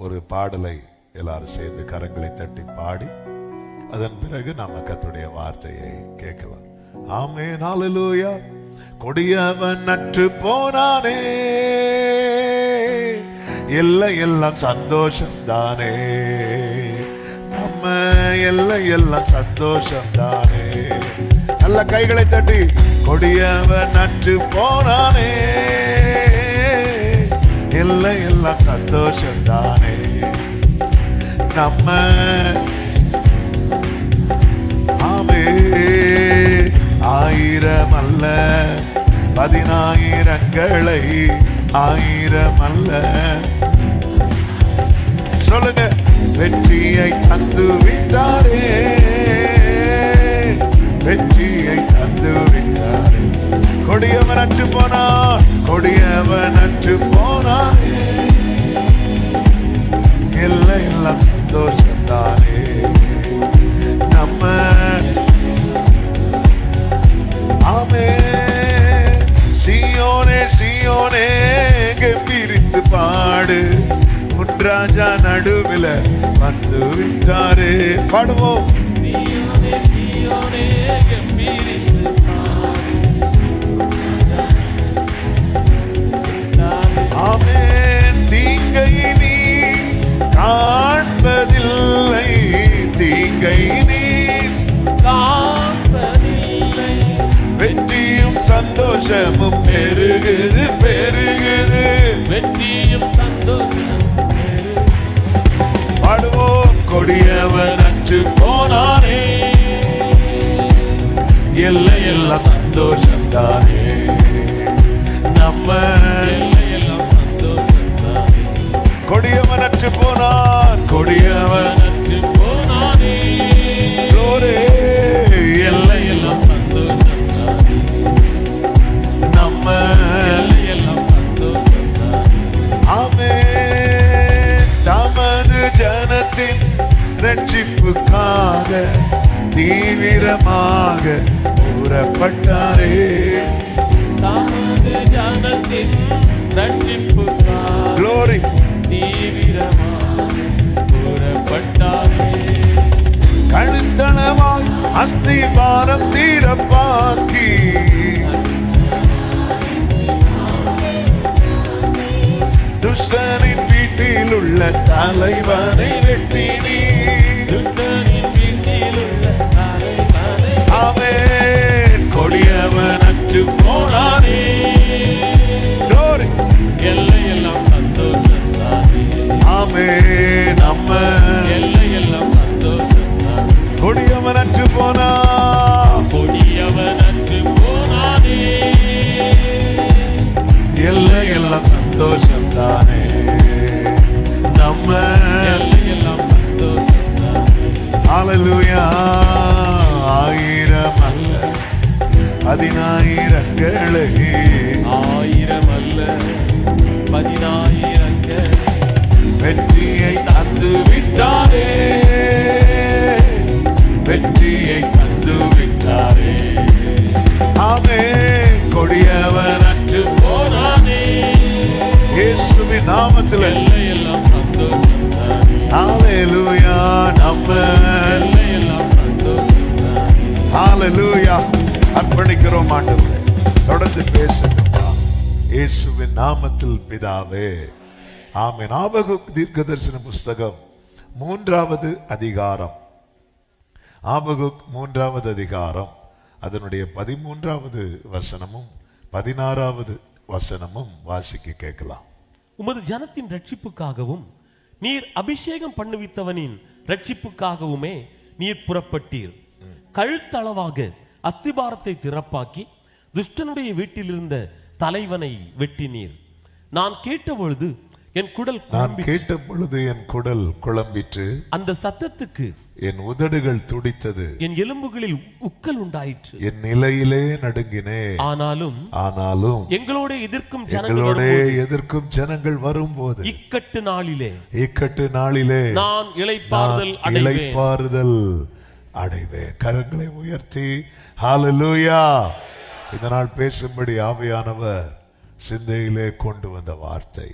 ஒரு பாடலை எல்லாரும் சேர்ந்து கரங்களை தட்டி பாடி அதன் பிறகு நம்ம கர்த்தருடைய வார்த்தையை கேட்கலாம். ஆமென், ஹல்லேலூயா. கொடியவன் நற்று போனானே, எல்லாம் சந்தோஷம் தானே, நம்ம எல்லாம் சந்தோஷம் தானே. நல்ல கைகளை தட்டி, கொடியவன் நற்று போனானே, எல்லாம் சந்தோஷம் தானே, நம்ம ஆமே. 1000 அல்ல 10000ங்களை 1000 அல்ல சொல்லுங்க, வெற்றியை தந்து விட்டாரே, வெற்றியை தந்து விட்டாரே. கொடியவன் அற்று போனான், கொடியவன் அற்று போனானே, எல்லாம் சந்தோஷம் தானே, நம்ம ஆமே. சீயோனே சீயோனே கம்பீரித்து பாடு, உன் ராஜா நடுவில் வந்து விட்டாரே. பாடுவோம். சீயோனே சீயோனே கம்பீரித்து பாடு, ஆமென். தீங்கை நீ காண்பதில்லை, தீங்கை நீ காண்பதில்லை, வெற்றியும் சந்தோஷமும் பெருகுது பெருகுது, வெற்றியும் சந்தோஷம். பாடுவோம். கொடியவன் அற்று போனானே, எல்லாம் சந்தோஷம் தானே, நம்ம எல்லாம் சந்தோஷம் தானே. கொடியவன் அற்று போனான், கொடியவன் அற்று போனானே, glory, எல்லாம் சந்தோஷம் தானே, நம்ம எல்லாம் சந்தோஷம் தானே. ஆமென். தமது ஜனத்தின் ரட்சிப்புக்காக தீவிரமாக கூறப்பட்டாரே. தமது ஜனத்தின் ரட்சிப்புக்காக glory, தீவிரமாக கூறப்பட்டாரே. கழுத்தளவாய் அஸ்திபாரம் தீரப்பாக்கி, துஷ்டனின் வீட்டில் உள்ள தலைவனை வெட்டினீ. துஷ்டனின் வீட்டில் உள்ள தலைவனை ஆமென். கொடியவன் அற்று போனானே, glory, எல்லாம் சந்தோஷம் தானே, ஆமென். நம்ம எல்லாம் சந்தோஷம் தானே. கொடியவன் அற்று போனா, கொடியவன் அற்று போனானே, எல்லாம் சந்தோஷம் தானே, நம்ம எல்லாம் சந்தோஷம் தானே. ஹல்லேலூயா. 1000 அல்ல 10000ங்களை 1000 அல்ல 10000ங்களை வெற்றியை தந்து விட்டாரே, வெற்றியை தந்து விட்டாரே. ஆமென். கொடியவன் அற்று போனானே, இயேசுவின் நாமத்தில் எல்லாம் சந்தோஷம் தானே, ஹல்லேலூயா. நம்ம எல்லாம் சந்தோஷம் தானே. ஹல்லேலூயா. அர்ப்பணிக்கிறோம் ஆண்டவரே, தொடர்ந்து பேசுங்கப்பா இயேசுவின் நாமத்தில் பிதாவே, ஆமென். ஆபகுக் தீர்க்கதரிசன புஸ்தகம் 3வது அதிகாரம், ஆபகுக் 3வது அதிகாரம் அதனுடைய 13வது வசனமும் 16வது வசனமும் வாசிக்க கேட்கலாம். உமது ஜனத்தின் ரட்சிப்புக்காகவும் நீர் அபிஷேகம் பண்ணுவித்தவனின் ரட்சிப்புக்காகவுமே நீர் புறப்பட்டீர். கழுத்தளவாக அஸ்திபாரத்தை திறப்பாக்கி துஷ்டனுடைய வீட்டில் இருந்த தலைவனை வெட்டினீர். நான் கேட்டபொழுது என் குடல் குழம்பிற்று, அந்த சத்தத்துக்கு என் உதடுகள் துடித்தது, என் எலும்புகளில் உக்கல் உண்டாயிற்று, என் நிலையிலே நடுங்கினேன். ஆனாலும் எங்களோட எதிர்க்கும் ஜனங்கள் வரும்போது இக்கட்டு நாளிலே நான் இளைப்பாறுதல் அடைவேன். கரங்களை உயர்த்தி ஹல்லேலூயா. இந்த நாள் பேசும்படி ஆவியானவர் சிந்தையிலே கொண்டு வந்த வார்த்தை,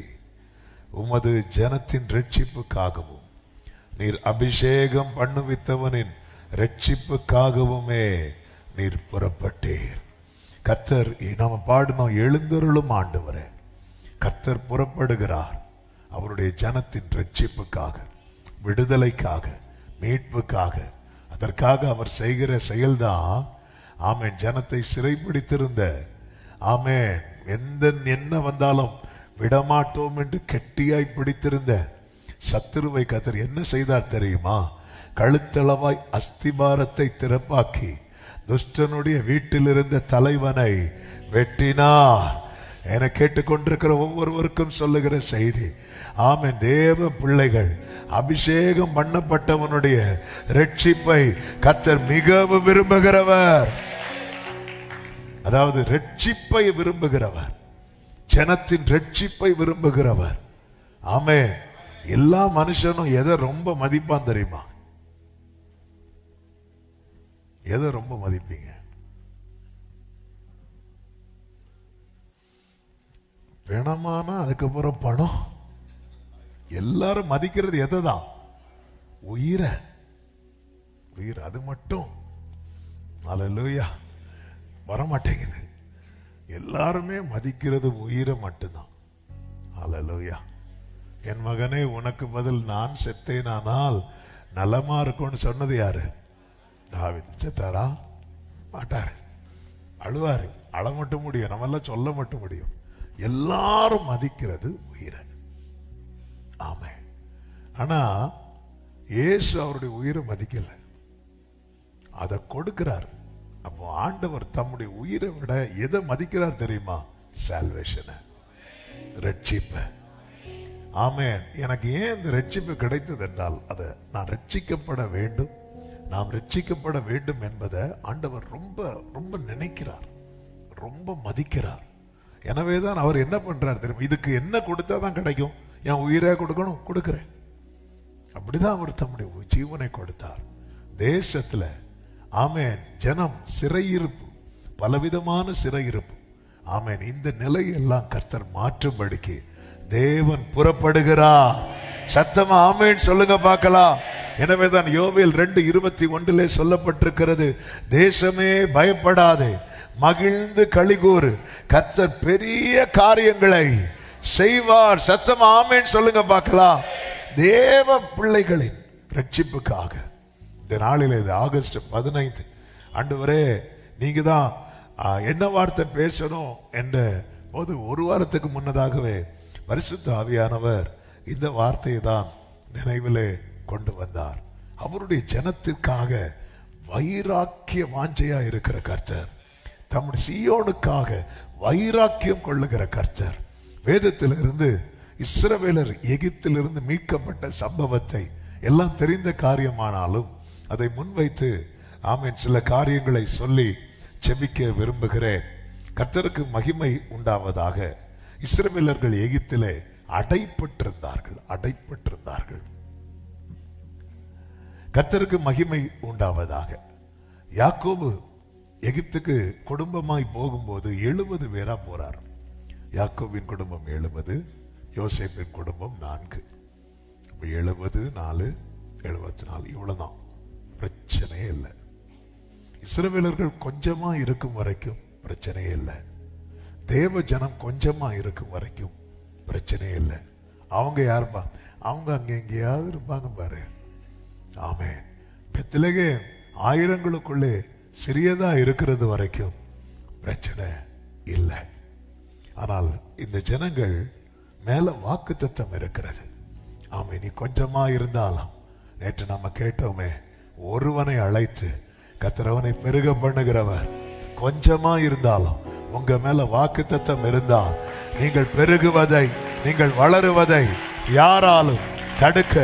உமது ஜனத்தின் ரட்சிப்புக்காகவும் நீர் அபிஷேகம் பண்ணுவித்தவனின் ரட்சிப்புக்காகவுமே நீர் புறப்பட்டீர். கர்த்தர் நாம பாடணும், எழுந்தருளும் ஆண்டவரே. கர்த்தர் புறப்படுகிறார் அவருடைய ஜனத்தின் ரட்சிப்புக்காக, விடுதலைக்காக, மீட்புக்காக. அதற்காக அவர் செய்கிற செயல்தான் ஆமென் ஜனத்தை சிறைப்பிடித்திருந்த ஆமென் என்ன வந்தாலும் விடமாட்டோம் என்று கெட்டியாய் பிடித்திருந்த சத்துருவை கர்த்தர் என்ன செய்தார் தெரியுமா? கழுத்தளவாய் அஸ்திபாரத்தை திறப்பாக்கி துஷ்டனுடைய வீட்டில் இருந்த தலைவனை வெட்டினார். என கேட்டுக்கொண்டிருக்கிற ஒவ்வொருவருக்கும் சொல்லுகிற செய்தி, ஆமென், தேவ பிள்ளைகள் அபிஷேகம் பண்ணப்பட்டவனுடைய ரட்சிப்பை கர்த்தர் மிகவும் விரும்புகிறவர். அதாவது ரட்சிப்பை விரும்புகிறவர், ஜனத்தின் ரட்சிப்பை விரும்புகிறவர். ஆமென். எல்லா மனுஷனும் எதை ரொம்ப மதிப்பான் தெரியுமா? எதை ரொம்ப மதிப்பீங்க? பணமானா அதுக்கப்புறம் பணம். எல்லாரும் மதிக்கிறது எதை தான்? உயிரை. உயிர் அது மட்டும் அல்லேலூயா வரமாட்டேங்குது. எல்லாருமே மதிக்கிறது உயிரை மட்டும்தான். அல்லேலூயா. என் மகனே, உனக்கு பதில் நான் செத்தேனானால் நலமா இருக்கும்னு சொன்னது யாரு? தாவீது. செத்தாரா? மாட்டாரு. அழுவாரு. அழ மட்டும் முடியும், நம்மெல்லாம் சொல்ல மட்டும் முடியும். எல்லாரும் மதிக்கிறது உயிரை. ஆமே. ஆனா இயேசு அவருடைய உயிரை மதிக்கல, அதை கொடுக்கிறார். அப்போ ஆண்டவர் தம்முடைய உயிரை விட எதை மதிக்கிறார் தெரியுமா? சால்வேஷனை, ரட்சிப்பை. ஆமென். எனக்கு ஏன் இந்த ரட்சிப்பு கிடைத்தது என்றால், அதை நான் ரட்சிக்கப்பட வேண்டும், நாம் ரட்சிக்கப்பட வேண்டும் என்பதை ஆண்டவர் ரொம்ப ரொம்ப நினைக்கிறார், ரொம்ப மதிக்கிறார். எனவேதான் அவர் என்ன பண்றார் தெரியுமா? இதுக்கு என்ன கொடுத்தா தான் கிடைக்கும்? என் உயிரை கொடுக்கணும், கொடுக்கிறேன். அப்படிதான் அவர் தம்முடைய ஜீவனை கொடுத்தார். தேசத்துல ஆமென் ஜனம் சிறையிருப்பு, பலவிதமான சிறையிருப்பு. ஆமென். இந்த நிலையெல்லாம் கர்த்தர் மாற்றும்படிக்கு தேவன் புறப்படுகிறார். சத்தமா ஆமென் சொல்லுங்க பார்க்கலாம். எனவேதான் யோவேல் 2:21 சொல்லப்பட்டிருக்கிறது, தேசமே பயப்படாதே, மகிழ்ந்து களிகூறு, கர்த்தர் பெரிய காரியங்களை செய்வார். சத்தமா ஆமென் சொல்லுங்க பார்க்கலாம். தேவ பிள்ளைகளின் ரட்சிப்புக்காக இந்த நாளில், இது ஆகஸ்ட் 15, ஆண்டவரே நீங்க தான் என்ன வார்த்தை பேசணும் என்ற போது ஒரு வாரத்துக்கு முன்னதாகவே பரிசுத்த ஆவியானவர் இந்த வார்த்தையை தான் நினைவிலே கொண்டு வந்தார். அவருடைய ஜனத்திற்காக வைராக்கிய வாஞ்சையா இருக்கிற கர்த்தர், தம்முடைய சீயோனுக்காக வைராக்கியம் கொள்ளுகிற கர்த்தர். வேதத்திலிருந்து இஸ்ரவேலர் எகிப்திலிருந்து மீட்கப்பட்ட சம்பவத்தை எல்லாம் தெரிந்த காரியமானாலும் அதை முன்வைத்து ஆமென் சில காரியங்களை சொல்லி செபிக்க விரும்புகிறேன். கர்த்தருக்கு மகிமை உண்டாவதாக. இஸ்ரவேலர்கள் எகிப்திலே அடைப்பட்டிருந்தார்கள். கர்த்தருக்கு மகிமை உண்டாவதாக. யாக்கோபு எகிப்துக்கு குடும்பமாய் போகும்போது 70 பேரா போறார். யாக்கோபின் குடும்பம் 70, யோசேப்பின் குடும்பம் 4. 70 4 74 இவ்வளவுதான். பிரச்சனையே இல்லை. இஸ்ரவேலர்கள் கொஞ்சமா இருக்கும் வரைக்கும் பிரச்சனையே இல்லை. தேவ ஜனம் கொஞ்சமா இருக்கும் வரைக்கும் பிரச்சனையே இல்லை. அவங்க யாருப்பா? அவங்க அங்க எங்கேயாவது இருப்பாங்க பாரு. ஆமே. பெத்லகேம் ஆயிரங்களுக்குள்ளே சிறியதா இருக்கிறது வரைக்கும் பிரச்சனை இல்லை. ஆனால் இந்த ஜனங்கள் மேல வாக்குத்தத்தம் இருக்கிறது. ஆமே. நீ கொஞ்சமா இருந்தாலும், நேற்று நம்ம கேட்டோமே, ஒருவனை அழைத்து கர்த்தர் அவனை பெருக பண்ணுகிறவர். கொஞ்சமா இருந்தாலும் உங்க மேல வாக்குத்தத்தம் இருந்தால், நீங்கள் பெருகுவதை, நீங்கள் வளருவதை யாராலும் தடுக்க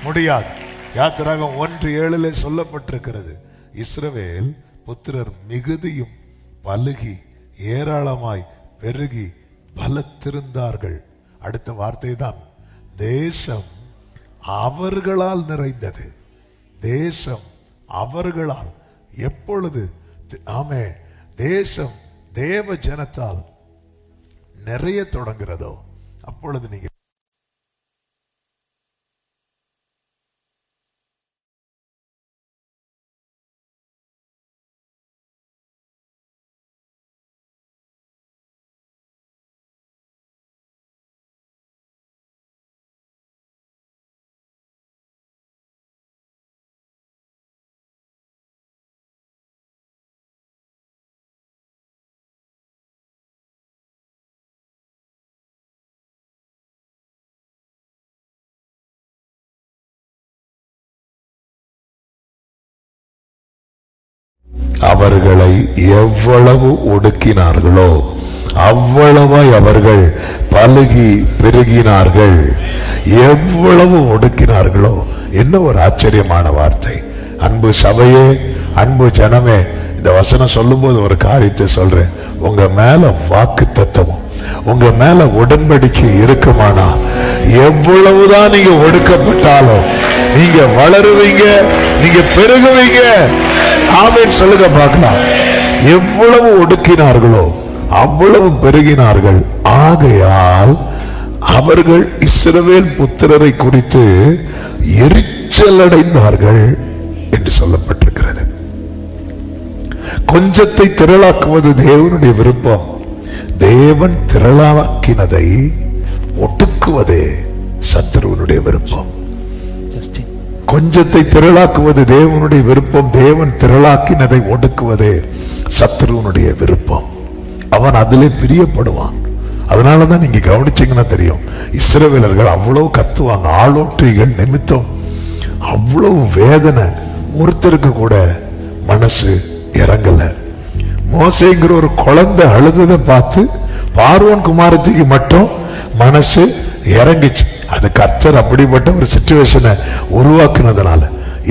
முடியாது. யாத்திராகம் 1:7 சொல்லப்பட்டிருக்கிறது, இஸ்ரவேல் புத்திரர் மிகுதியும் பலுகி ஏராளமாய் பெருகி பலத்திருந்தார்கள். அடுத்த வார்த்தை தான், தேசம் அவர்களால் நிறைந்தது. தேசம் அவர்களால். எப்பொழுது ஆமே தேசம் தேவ ஜனத்தால் நிறைய தொடங்குகிறதோ அப்பொழுது நீங்க அவர்களை எவ்வளவு ஒடுக்கினார்களோ அவ்வளவாய் அவர்கள் பலுகி பெருகினார்கள். எவ்வளவு ஒடுக்கினார்களோ. என்ன ஒரு ஆச்சரியமான வார்த்தை. அன்பு சபையே, அன்பு ஜனமே, இந்த வசனம் சொல்லும் போது ஒரு காரியத்தை சொல்றேன். உங்க மேல வாக்கு தத்தமும் உங்க மேல உடன்படிக்கை இருக்குமானா எவ்வளவுதான் நீங்க ஒடுக்கப்பட்டாலும் நீங்க வளருவீங்க, நீங்க பெருகுவீங்க. ஆமென் சொல்லுங்க பார்க்கலாம். எவ்வளவு ஒடுக்கினார்களோ அவ்வளவு பெருகினார்கள். ஆகையால் அவர்கள் இஸ்ரவேல் புத்திரரை குறித்து எரிச்சல் அடைந்தார்கள் என்று சொல்லப்பட்டிருக்கிறது. கொஞ்சத்தை திரளாக்குவது தேவனுடைய விருப்பம். தேவன் திரளாக்கினதை ஒடுக்குவதே சத்துருவனுடைய விருப்பம். கொஞ்சத்தை திரளாக்குவது தேவனுடைய விருப்பம். தேவன் திரளாக்கினதை ஒடுக்குவதே சத்துருவனுடைய விருப்பம். அவன் அதிலே பிரியப்படுவான். அதனாலதான் நீங்க கவனிச்சீங்கன்னா தெரியும், இஸ்ரவேலர்கள் அவ்வளவு கத்துவாங்க. ஆளோற்றிகள் நிமித்தம் அவ்வளவு வேதனை. ஒருத்தருக்கு கூட மனசு இறங்கல. மோசேங்கிற ஒரு குழந்தை அழுததை பார்த்து பார்வோன் குமாரத்திக்கு மட்டும் மனசு இறங்கிச்சு. அது கர்த்தர் அப்படிப்பட்ட ஒரு சிச்சுவேஷனை உருவாக்குனதுனால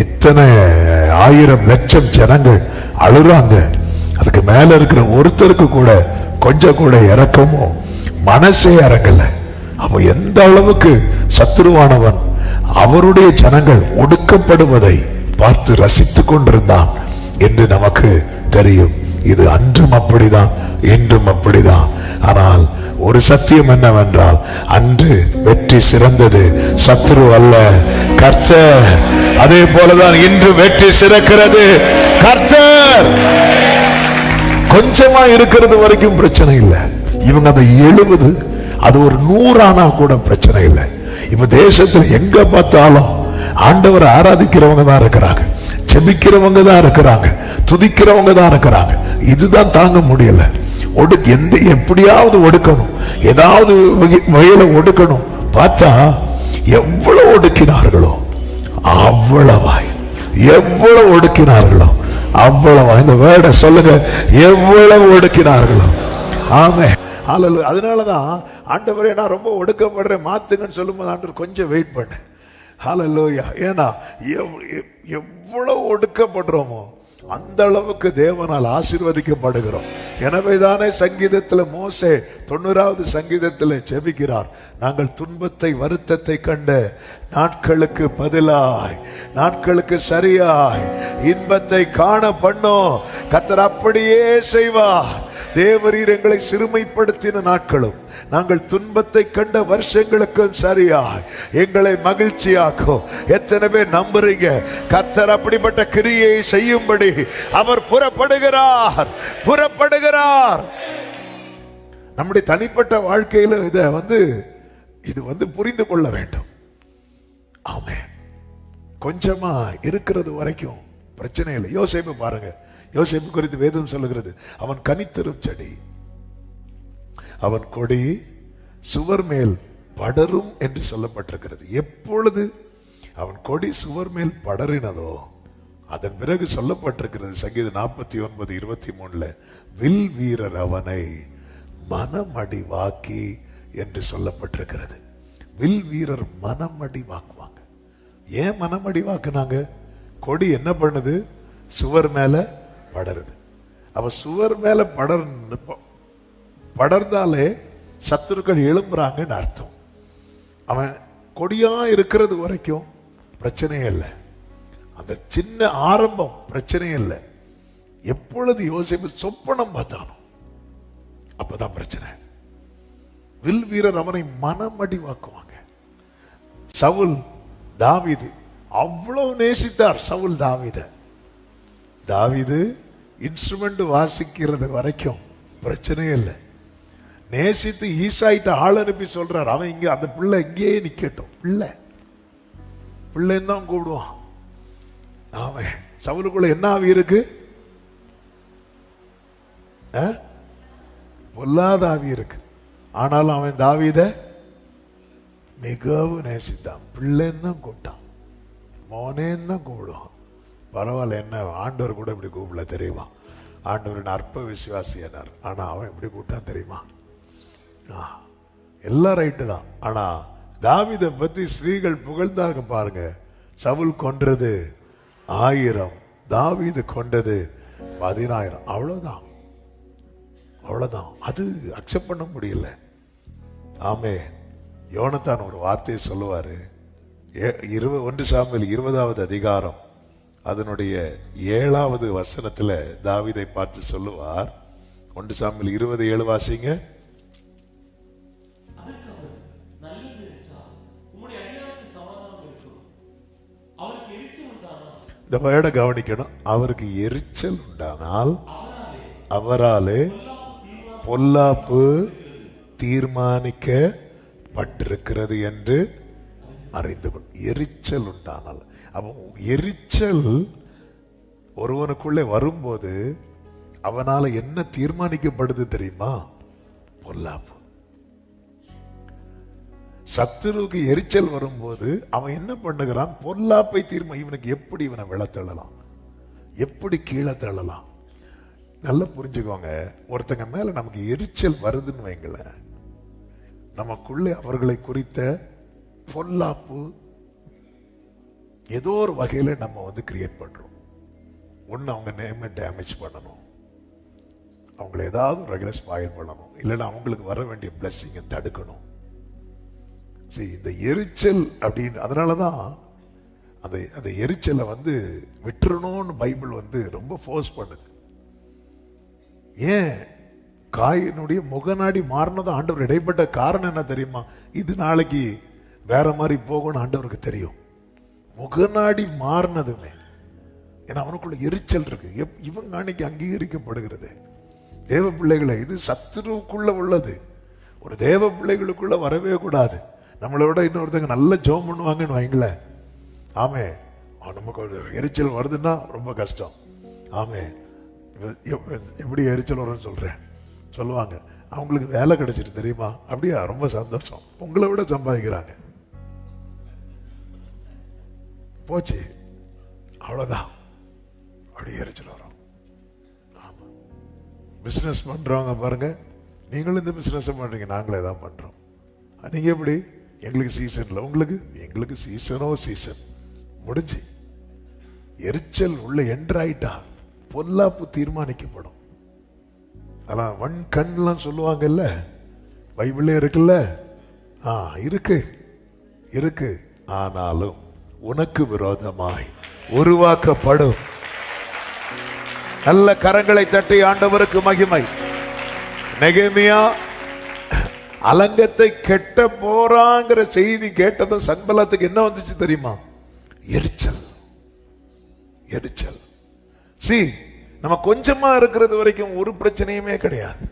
இத்தனை 1000 லட்சம் ஜனங்கள் அழுறாங்க. அதுக்கு மேல இருக்கிற ஒருத்தருக்கு கூட கொஞ்சம் கூட இறக்கமோ மனசே இறங்கல. அப்ப எந்த அளவுக்கு சத்துருவானவன் அவருடைய ஜனங்கள் ஒடுக்கப்படுவதை பார்த்து ரசித்துக் கொண்டிருந்தான் என்று நமக்கு தெரியும். இது அன்றும் அப்படிதான், இன்றும் அப்படிதான். ஆனால் ஒரு சத்தியம் என்னவென்றால், அன்று வெற்றி சிறந்தது, சத்துரு அல்ல, கர்த்தர். அதே போலதான் இன்று வெற்றி சிறக்கிறது, கர்த்தர். கொஞ்சமா இருக்கிறது வரைக்கும் பிரச்சனை இல்லை. இவங்க அதை 70 அது ஒரு 100 ஆனா கூட பிரச்சனை இல்லை. இப்ப தேசத்துல எங்க பார்த்தாலும் ஆண்டவரை ஆராதிக்கிறவங்க தான் இருக்கிறாங்க, ஜெபிக்கிறவங்க தான் இருக்கிறாங்க, துதிக்கிறவங்க தான் இருக்கிறாங்க. இதுதான் தாங்க முடியல. எப்படியாவது ஒடுக்கணும், ஏதாவது வகையில ஒடுக்கணும். பார்த்தா எவ்வளவு ஒடுக்கினார்களோ அவ்வளவாய், எவ்வளவு ஒடுக்கினார்களோ அவ்வளவா. இந்த வேர்டை சொல்லுங்க, எவ்வளவு ஒடுக்கினார்களோ. ஆமே, அதனாலதான் ஆண்டவரே நான் ரொம்ப ஒடுக்கப்படுறேன் மாத்துங்கன்னு சொல்லும்போது ஆண்டவர் கொஞ்சம் வெயிட் பண்ணு. ஹல்லேலூயா. ஏன்னா எவ்வளவு ஒடுக்கப்படுறோமோ அந்த அளவுக்கு தேவனால் ஆசீர்வதிக்கப்படுகிறோம். எனவே தானே சங்கீதத்தில் மோசே 90வது சங்கீதத்தில் ஜெபிக்கிறார், நாங்கள் துன்பத்தை வருத்தத்தை கண்ட நாட்களுக்கு பதிலாய், நாட்களுக்கு சரியாய் இன்பத்தை காண பண்ணோம். கர்த்தர் அப்படியே செய்வார். தேவரீர் எங்களை சிறுமைப்படுத்தின நாட்களும் நாங்கள் துன்பத்தை கண்ட வருஷங்களுக்கும் சரியாய் எங்களை மகிழ்ச்சியாக்கும். எத்தனை பேர் நம்புறீங்க? கர்த்தர் அப்படிப்பட்ட கிரியை செய்யும்படி அவர் புறப்படுகிறார், புறப்படுகிறார். நம்முடைய தனிப்பட்ட வாழ்க்கையில இது புரிந்து கொள்ள வேண்டும். ஆமென். கொஞ்சமா இருக்கிறது வரைக்கும் பிரச்சனை இல்லை. யோசேப்பு பாருங்க, யோசேப்பு குறித்து வேதம் சொல்லுகிறது, அவன் கனித்தரும் செடி, அவன் கொடி சுவர் மேல் படரும் என்று சொல்லப்பட்டிருக்கிறது. எப்பொழுது அவன் கொடி சுவர் மேல் படறினதோ அதன் பிறகு சொல்லப்பட்டிருக்கிறது சங்கீதம் 49:23 வில் வீரர் அவனை மனமடிவாக்கி என்று சொல்லப்பட்டிருக்கிறது. வில் வீரர் மனமடிவாக்குவாங்க. ஏன் மனமடிவாக்குனாங்க? கொடி என்ன பண்ணுது? சுவர் மேல படருது. அவ சுவர் மேல படர்ந்தாலே சத்துருக்கள் எழும்புறாங்கன்னு அர்த்தம். அவன் கொடியா இருக்கிறது வரைக்கும் பிரச்சனையே இல்லை. அந்த சின்ன ஆரம்பம் பிரச்சனையே இல்லை. எப்பொழுது யோசேப்பு சொப்பனம் பார்த்தானோ அப்பதான் பிரச்சனை. வில் வீரர் அவனை மனமடிவாக்குவாங்க. சவுல் தாவீது அவ்வளவு நேசித்தார். சவுல் தாவீது இன்ஸ்ட்ருமெண்ட் வாசிக்கிறது வரைக்கும் பிரச்சனையே இல்லை. நேசித்து ஈசாயிட்ட ஆள் அனுப்பி சொல்றார், அவன் இங்க அந்த பிள்ளை இங்கேயே நிக்கட்டும், பிள்ளைன்னு தான் கூப்பிடுவான். அவன் சவுலுக்குள்ள என்ன ஆவி இருக்கு? பொல்லாத ஆவி இருக்கு. ஆனாலும் அவன் தாவீத மிகவும் நேசித்தான். பிள்ளைன்னு தான் கூப்பிட்டான், மோனேன்னு தான் கூப்பிடுவான். பரவாயில்ல, என்ன ஆண்டவர் கூட இப்படி கூப்பிடல தெரியுமா? ஆண்டவரின் அற்ப விசுவாசி என்னார். ஆனா அவன் எப்படி கூட்டான் தெரியுமா? எல்லாம் ரைட்டு தான். ஆனா தாவீதை பத்தி ஸ்ரீகள் புகழ்ந்தாங்க பாருங்க. சவுல் கொன்றது 1000, தாவீது கொண்டது 10000. அவ்வளவுதான், அவ்வளவுதான். அது அக்செப்ட் பண்ண முடியல. ஆமே. யோனத்தான் ஒரு வார்த்தையை சொல்லுவாரு. 1 சாமுவேல் 20வது அதிகாரம் அதனுடைய 7வது வசனத்துல தாவீதை பார்த்து சொல்லுவார். 1 சாமுவேல் 20:7 வாசிங்க. இந்த வேர்டை கவனிக்கணும். அவருக்கு எரிச்சல் உண்டானால் அவராலே பொல்லாப்பு தீர்மானிக்கப்பட்டிருக்கிறது என்று அறிந்து கொள். எரிச்சல் உண்டானால், அப்போ எரிச்சல் ஒருவனுக்குள்ளே வரும்போது அவனால என்ன தீர்மானிக்கப்படுது தெரியுமா? பொல்லாப்பு. சத்துருவுக்கு எரிச்சல் வரும்போது அவன் என்ன பண்ணுகிறான்? பொல்லாப்பை இவனுக்கு எப்படி இவனை விழத்தள்ளலாம், எப்படி கீழே தள்ளலாம். நல்லா புரிஞ்சுக்கோங்க. ஒருத்தங்க மேல நமக்கு எரிச்சல் வருதுன்னு வைங்களேன், நமக்குள்ளே அவர்களை குறித்த பொல்லாப்பு ஏதோ ஒரு வகையில நம்ம கிரியேட் பண்றோம். ஒண்ணு அவங்க நேமை டேமேஜ் பண்ணணும், அவங்களை ஏதாவது ஒரு வகையில ஸ்பாயில் பண்ணணும், இல்லைன்னா அவங்களுக்கு வர வேண்டிய பிளெஸிங்கை தடுக்கணும். இந்த எரிச்சல் அப்படின்னு, அதனாலதான் அந்த எரிச்சலை விட்டுறணும்னு பைபிள் ரொம்ப ஃபோர்ஸ் பண்ணுது. ஏன் காயினுடைய முகநாடி மாறினதும் ஆண்டவர் இடைப்பட்ட காரணம் என்ன தெரியுமா? இது நாளைக்கு வேற மாதிரி போகணும் ஆண்டவருக்கு தெரியும். முகநாடி மாறினதுமே ஏன்னா அவனுக்குள்ள எரிச்சல் இருக்கு. இவங்க அன்னைக்கு அங்கீகரிக்கப்படுகிறது. தேவ பிள்ளைகளை, இது சத்துருவுக்குள்ள உள்ளது. ஒரு தேவ பிள்ளைகளுக்குள்ள வரவே கூடாது. நம்மளை விட இன்னொருத்தங்க நல்ல ஜெபம் பண்ணுவாங்கன்னு வைங்களேன். ஆமே. நமக்கு எரிச்சல் வருதுன்னா ரொம்ப கஷ்டம். ஆமே. எப்படி எரிச்சல் வரும்னு சொல்லுவாங்க. அவங்களுக்கு வேலை கிடைச்சிட்டு தெரியுமா? அப்படியா? ரொம்ப சந்தோஷம். உங்களை விட சம்பாதிக்கிறாங்க. போச்சு, அவ்வளவுதான். அப்படி எரிச்சல் வரும். ஆமா. பிசினஸ் பண்றவங்க பாருங்க, நீங்களும் இந்த பிசினஸ் பண்றீங்க, நாங்களே தான் பண்றோம். நீங்க எப்படி? எங்களுக்கு சீசன்ல, எங்களுக்கு சீசனோ சீசன் முடிஞ்சு. எரிச்சல் உள்ள என்ட்ராயிட்டா பொல்லாப்பு தீர்மானிக்கப்படும். அதான் வன் கண்லாம் சொல்லுவாங்கல்ல, பைபிளே இருக்குல்ல. இருக்கு. ஆனாலும் உனக்கு விரோதமாய் உருவாக்கப்படும். நல்ல கரங்களை தட்டி ஆண்டவருக்கு மகிமை. நெகேமியா அலங்கத்தை கெட்ட போறாங்கிற செய்தி கேட்டதும் சன்பலாத்துக்கு என்ன வந்துச்சு தெரியுமா? எரிச்சல். நம்ம கொஞ்சமா இருக்கிறது வரைக்கும் ஒரு பிரச்சனையுமே கிடையாது.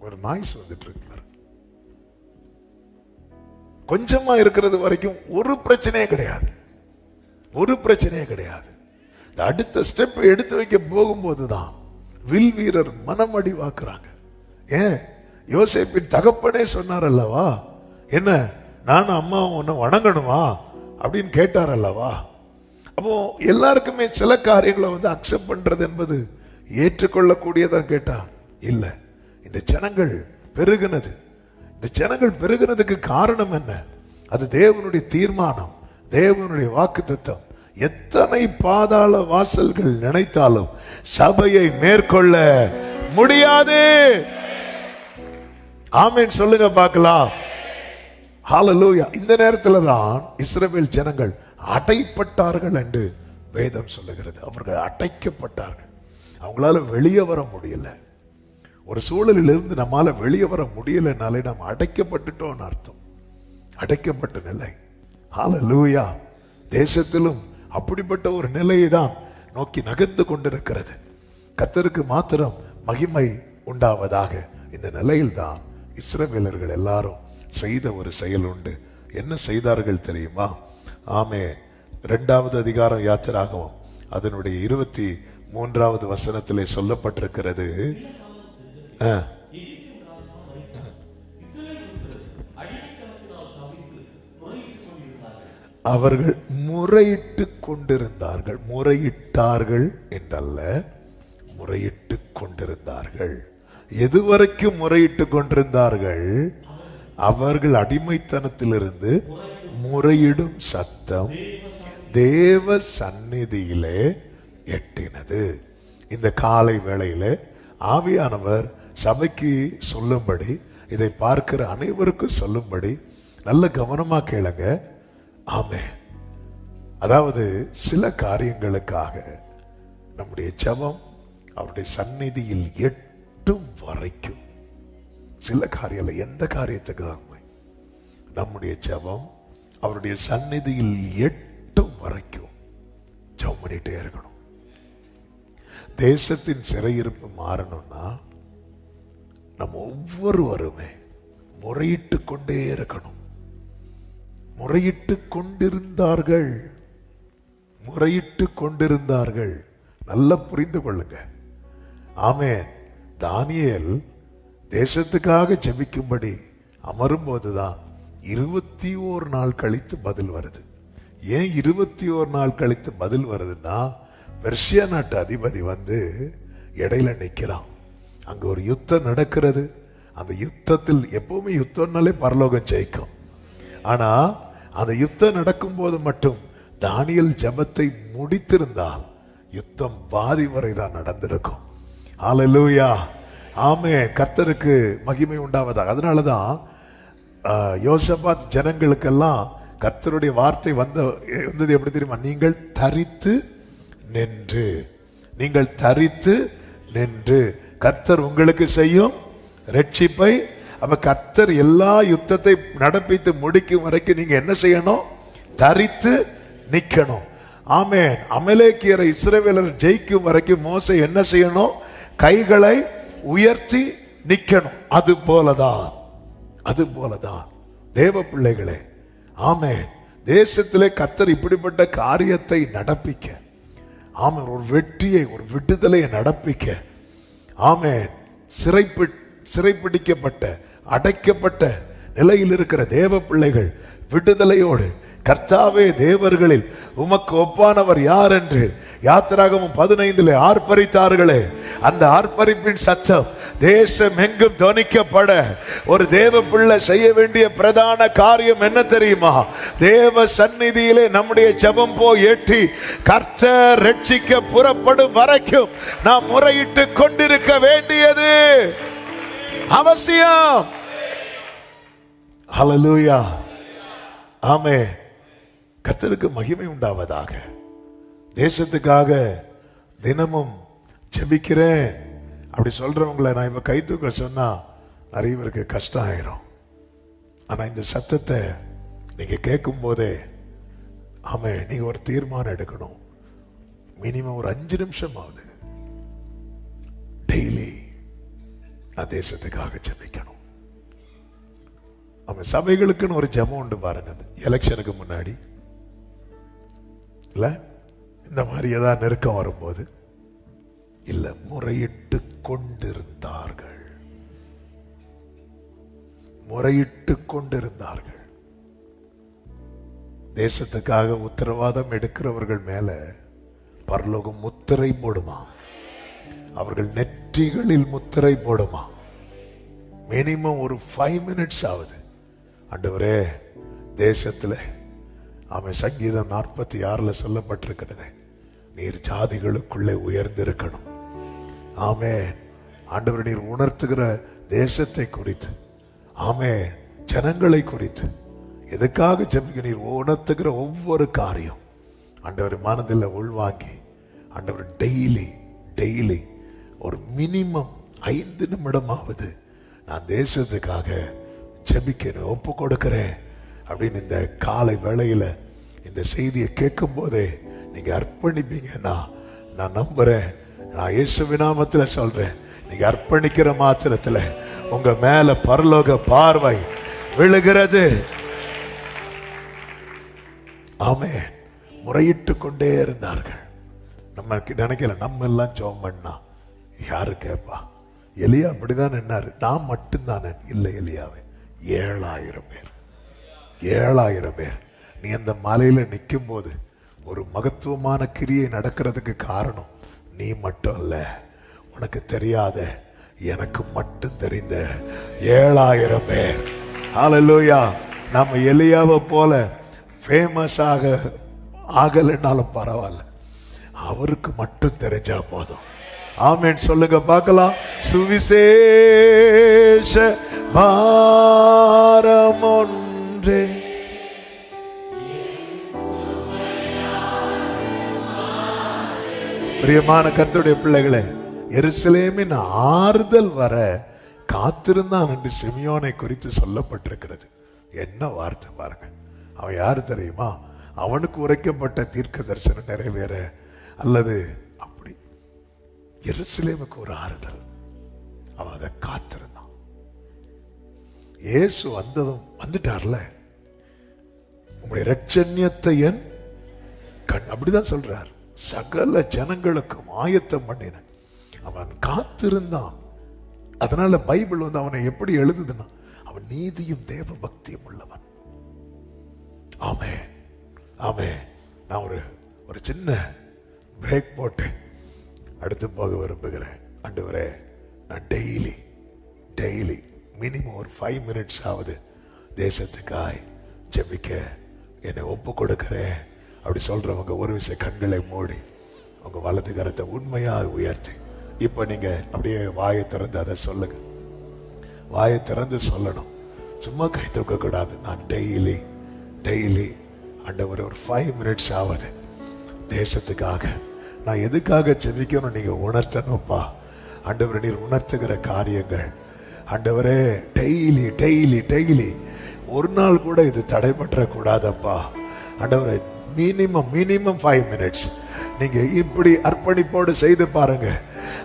ஒரு நாய்ஸ் வந்துட்டு இருக்கு. கொஞ்சமா இருக்கிறது வரைக்கும் ஒரு பிரச்சனையே கிடையாது. அடுத்த ஸ்டெப் எடுத்து வைக்க போகும்போதுதான் வில் வீரர் மனம் அடிவாக்குறாங்க. ஏன்? யோசேப்பின் தகப்பனே சொன்னார் அல்லவா, என்ன நானும் அம்மாவும் ஒன்னு வணங்கணுமா அப்படின்னு கேட்டார் அல்லவா. அப்போ எல்லாருக்குமே சில காரியங்களை அக்செப்ட் பண்றது என்பது ஏற்றுக்கொள்ளக்கூடியதான் கேட்டா இல்ல. இந்த ஜனங்கள் பெருகினதுக்கு காரணம் என்ன? அது தேவனுடைய தீர்மானம், தேவனுடைய வாக்குத்தத்தம். எத்தனை பாதாள வாசல்கள் நினைத்தாலும் சபையை மேற்கொள்ள முடியாது. ஆமென் சொல்லுங்க பார்க்கலாம். ஹல்லேலூயா. இந்த நேரத்தில் தான் இஸ்ரவேல் ஜனங்கள் அடைப்பட்டார்கள் என்று வேதம் சொல்லுகிறது. அவர்கள் அடைக்கப்பட்டார்கள். அவங்களால வெளியே வர முடியல. ஒரு சூழலில் இருந்து நம்மால வெளியே வர முடியலனாலே நாம் அடைக்கப்பட்டுட்டோம்னு அர்த்தம். அடைக்கப்பட்ட நிலை. ஹல்லேலூயா. தேசத்திலும் அப்படிப்பட்ட ஒரு நிலையை தான் நோக்கி நகர்ந்து கொண்டிருக்கிறது. கர்த்தருக்கு மாத்திரம் மகிமை உண்டாவதாக. இந்த நிலையில் தான் இஸ்ரவேலர்கள் எல்லாரும் செய்த ஒரு செயல் உண்டு. என்ன செய்தார்கள் தெரியுமா? ஆமே. 2வது அதிகாரம் யாத்திராகமம் அதனுடைய 23வது வசனத்திலே சொல்லப்பட்டிருக்கிறது. அவர்கள் முறையிட்டு கொண்டிருந்தார்கள். முறையிட்டார்கள் என்றல்ல, முறையிட்டு கொண்டிருந்தார்கள். எதுவரைக்கும் முறையிட்டு கொண்டிருந்தார்கள்? அவர்கள் அடிமைத்தனத்திலிருந்து முறையிடும் சத்தம் தேவ சந்நிதியிலே எட்டினது. இந்த காலை வேளையிலே ஆவியானவர் சபைக்கு சொல்லும்படி, இதை பார்க்கிற அனைவருக்கும் சொல்லும்படி நல்ல கவனமா கேளுங்க. ஆமென். அதாவது சில காரியங்களுக்காக நம்முடைய ஜெபம் அவருடைய சந்நிதியில் எட்டும் வரைக்கும், சில காரியங்கள், எந்த காரியத்துக்காக நம்முடைய ஜெபம் அவருடைய சந்நிதியில் எட்டும் வரைக்கும் ஜெபம் பண்ணிட்டே இருக்கணும். தேசத்தின் சிறையிருப்பு மாறணும்னா நம்ம ஒவ்வொருவருமே முறையிட்டு கொண்டே இருக்கணும். முறையிட்டு கொண்டிருந்தார்கள், முறையிட்டு கொண்டிருந்தார்கள். நல்லா புரிந்து கொள்ளுங்க. ஆமென். தானியேல் தேசத்துக்காக ஜெபிக்கும்படி அமரும் போதுதான் 21 நாள் கழித்து பதில் வருது. ஏன் 21 நாள் கழித்து பதில் வருதுன்னா, பெர்ஷியா நாட்டு அதிபதி வந்து இடையில நிற்கிறான். அங்க ஒரு யுத்தம் நடக்கிறது. அந்த யுத்தத்தில் எப்பவுமே யுத்தம்னாலே பரலோகம் ஜெயிக்கும். ஆனா அந்த யுத்தம் நடக்கும் போது மட்டும் தானியேல் ஜெபத்தை முடித்திருந்தால் யுத்தம் பாதி வரை தான் நடந்திருக்கும். ஹல்லேலூயா. ஆமென். கர்த்தருக்கு மகிமை உண்டாவதாக. அதனாலதான் யோசபாத் ஜனங்களுக்கெல்லாம் கர்த்தருடைய வார்த்தை வந்தது எப்படி தெரியுமா? நீங்கள் தரித்து நின்று, நீங்கள் தரித்து நின்று கர்த்தர் உங்களுக்கு செய்யும் ரட்சிப்பை. அப்ப கர்த்தர் எல்லா யுத்தத்தை நடப்பித்து முடிக்கும் வரைக்கும் நீங்க என்ன செய்யணும்? தரித்து நிக்கணும். ஆமென். அமலேக்கியரை இஸ்ரவேலர் ஜெயிக்கும் வரைக்கும் மோசே என்ன செய்யணும்? கைகளை உயர்த்தி நிக்கணும். அது போலதான் தேவ பிள்ளைகளே. ஆமென். தேசத்திலே கர்த்தர் இப்படிப்பட்ட காரியத்தை நடப்பிக்க, ஆமென், ஒரு வெற்றியை, ஒரு விடுதலையை நடப்பிக்க, ஆமென், சிறைப்பிடிக்கப்பட்ட அடைக்கப்பட்ட நிலையில் இருக்கிற தேவ பிள்ளைகள் விடுதலையோடு, கர்த்தாவே தேவர்களில் உமக்கு ஒப்பானவர் யார் என்று யாத்திராகமம் 15 ஆர்ப்பரித்தார்களே, அந்த ஆர்ப்பரிப்பின் சத்தம் தேசம் எங்கும் தொனிக்கப்பட ஒரு தேவ பிள்ளை செய்ய வேண்டிய பிரதான காரியம் என்ன தெரியுமா? தேவ சந்நிதியிலே நம்முடைய ஜெபம் போய் ஏற்றி கர்த்தர் ரட்சிக்க புறப்படும் வரைக்கும் நாம் முறையிட்டு கொண்டிருக்க வேண்டியது அவசியம். ஹல்லேலூயா. ஆமென். கர்த்தருக்கு மகிமை உண்டாவதாக. தேசத்துக்காக தினமும் ஜெபிக்கிறேன் அப்படி சொல்றவங்களை நான் இப்ப கை தூக்க சொன்னா நிறைய பேருக்கு கஷ்டம் ஆயிரும். ஆனா இந்த சத்தத்தை நீங்க கேட்கும் போதே, ஆமென், நீங்க ஒரு தீர்மானம் எடுக்கணும். மினிமம் ஒரு 5 நிமிஷம் ஆகுது டெய்லி நான் தேசத்துக்காக ஜெபிக்கணும். ஆமா, சபைகளுக்குன்னு ஒரு ஜெபம் உண்டு பாருங்க. எலெக்ஷனுக்கு முன்னாடி இல்ல, இந்த மாதிரி ஏதாவது நெருக்கம் வரும்போது இல்ல, முறையிட்டு கொண்டிருந்தார்கள், முறையிட்டு கொண்டிருந்தார்கள். தேசத்துக்காக உத்தரவாதம் எடுக்கிறவர்கள் மேல பரலோகம் முத்திரை போடுமா, அவர்கள் நெற்றிகளில் முத்திரை போடுமா. மினிமம் ஒரு 5 மினிட்ஸ் ஆகுது. ஆண்டவரே, தேசத்துல ஆமென், சங்கீதம் 46 சொல்லப்பட்டிருக்கிறது, நீர் ஜாதிகளுக்குள்ளே உயர்ந்திருக்கணும். ஆமென். ஆண்டவர் நீர் உணர்த்துகிற தேசத்தை குறித்து, ஆமென், ஜனங்களை குறித்து எதுக்காக ஜெபிக்க நீர் உணர்த்துகிற ஒவ்வொரு காரியம் ஆண்டவர் மனதில் உள்வாங்கி, ஆண்டவர் டெய்லி ஒரு மினிமம் 5 நிமிடமாவது நான் தேசத்துக்காக ஜெபிக்க ஒப்பு கொடுக்கிறேன் அப்படின்னு இந்த காலை வேளையில இந்த செய்தியை கேட்கும் போதே நீங்க அர்ப்பணிப்பீங்கன்னா நான் நம்புறேன். நான் இயேசுவின் நாமத்துல சொல்றேன், நீங்க அர்ப்பணிக்கிற மாத்திரத்துல உங்க மேல பரலோக பார்வை விழுகிறது. ஆமென். முறையிட்டு கொண்டே இருந்தார்கள். நம்ம நினைக்கல நம்ம எல்லாம் ஜெபம் பண்ணா யாரு கேட்பா? எலியா அப்படிதான் நின்னாரு. நான் மட்டும்தான் இல்லை, எலியாவே 7000 பேர், 7000 பேர். நீ அந்த மலையில நிற்கும் போது ஒரு மகத்துவமான கிரியை நடக்கிறதுக்கு காரணம் நீ மட்டும் இல்ல, உனக்கு தெரியாத எனக்கு மட்டும் தெரிந்த 7000 பேர். ஹல்லேலூயா. நம்ம எலியாவை போல ஃபேமஸ் ஆகலைன்னாலும் பரவாயில்ல, அவருக்கு மட்டும் தெரிஞ்சா போதும். ஆமென் சொல்லுங்க பார்க்கலாம். சுவிசேஷ பாரம் ஒன்றே பிரியமான கர்த்தருடைய பிள்ளைகளே, எருசலேமின் ஆறுதல் வர காத்திருந்தான் என்று சிமியோனை குறித்து சொல்லப்பட்டிருக்கிறது. என்ன வார்த்தை பாருங்க. அவன் யாரு தெரியுமா? அவனுக்கு உரைக்கப்பட்ட தீர்க்க தரிசனம் நிறைவேற அல்லது அப்படி எருசலேமுக்கு ஒரு ஆறுதல், அவன் அதை காத்திருந்தான். இயேசு வந்ததும் வந்துட்டார்ல, உங்களுடைய இரட்சண்யத்தை என் கண், அப்படிதான் சொல்றார். சகல ஜனங்களுக்கும் ஆயத்தம் பண்ணின அவன் காத்திருந்தான். அதனால பைபிள் அவனை எப்படி எழுதுதுன்னா, அவன் நீதியும் தேவ பக்தியும் உள்ளவன். ஆமே ஆமே. நான் ஒரு சின்ன பிரேக் போட்டு அடுத்து போக விரும்புகிறேன். ஆண்டவரே, நான் டெய்லி மினிமம் ஒரு 5 minutes ஆவது தேசத்துக்காய் ஜெபிக்க என்னை ஒப்பு கொடுக்கிறேன். அப்படி சொல்றவங்க ஒரு விஷயம் கண்களை மூடி உங்க வலது கரத்தை உண்மையாக உயர்த்தி இப்ப நீங்க அப்படியே வாயை திறந்து அதை சொல்லுங்க. வாயை திறந்து சொல்லணும், சும்மா கை தூக்க கூடாது. நான் டெய்லி ஆண்டவரே ஒரு 5 minutes ஆவது தேசத்துக்காக நான் எதுக்காக ஜெபிக்கணும் நீங்க உணர்த்தணும்ப்பா. ஆண்டவரே, நீர் உணர்த்துகிற காரியங்கள் ஆண்டவரே டெய்லி ஒரு நாள் கூட இது தடைபற்ற கூடாதப்பா. ஆண்டவரே, மினிமம் 5 minutes நீங்க இப்படி அர்ப்பணிப்போடு செய்து பாருங்க.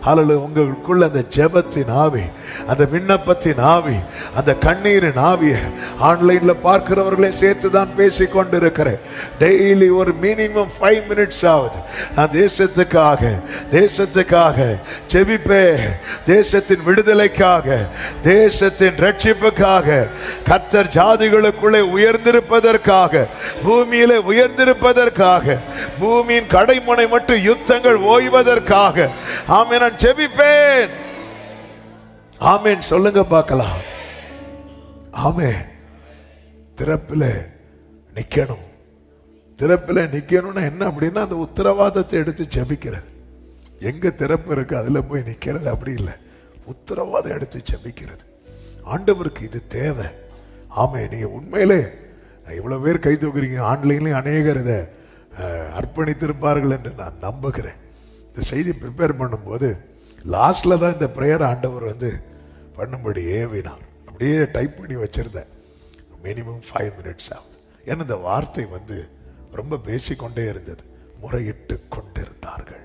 ஹல்லேலூயா. உங்களுக்குள்ள அந்த ஜெபத்தின் ஆவி, அந்த விண்ணப்பத்தின் ஆவி, அந்த கண்ணீரின் ஆவியை ஆன்லைன்ல பார்க்கிறவர்களே சேர்த்து தான் பேசிக் கொண்டிருக்கிறேன். டெய்லி ஒரு மினிமம் 5 minutes ஆவது நான் தேசத்துக்காக ஜெபிப்பே. தேசத்தின் விடுதலைக்காக, தேசத்தின் ரட்சிப்புக்காக, கர்த்தர் ஜாதிகளுக்குள்ளே உயர்ந்திருப்பதற்காக, பூமியிலே உயர்ந்திருப்பதற்காக, பூமியின் கடைமுனை மட்டும் யுத்தங்கள் ஓய்வதற்காக ஆமென் நான் ஜெபிப்பேன். ஆமென் சொல்லுங்க பார்க்கலாம். ஆமென். திறப்பில் நிக்கணும்னா என்ன அப்படின்னா, அந்த உத்தரவாதத்தை எடுத்து ஜெபிக்கிறது. எங்க திறப்பு இருக்கு அதுல போய் நிக்கிறது அப்படி இல்லை, உத்தரவாதம் எடுத்து ஜெபிக்கிறது. ஆண்டவருக்கு இது தேவை. ஆமென். நீங்க உண்மையிலே இவ்வளவு பேர் கை தூக்குறீங்க, ஆன்லைன்லயும் அநேகர் இதை அர்ப்பணித்திருப்பார்கள் என்று நான் நம்புகிறேன். இந்த செய்தி ப்ரிப்பேர் பண்ணும்போது லாஸ்ட்ல தான் இந்த பிரேயர் ஆண்டவர் பண்ணும்படி ஏவினார். அப்படியே டைப் பண்ணி வச்சிருந்தேன். மினிமம் 5 minutes ஆகும். ஏன்னா இந்த வார்த்தை ரொம்ப பேசிக்கொண்டே இருந்தது. முறையிட்டு கொண்டிருந்தார்கள்.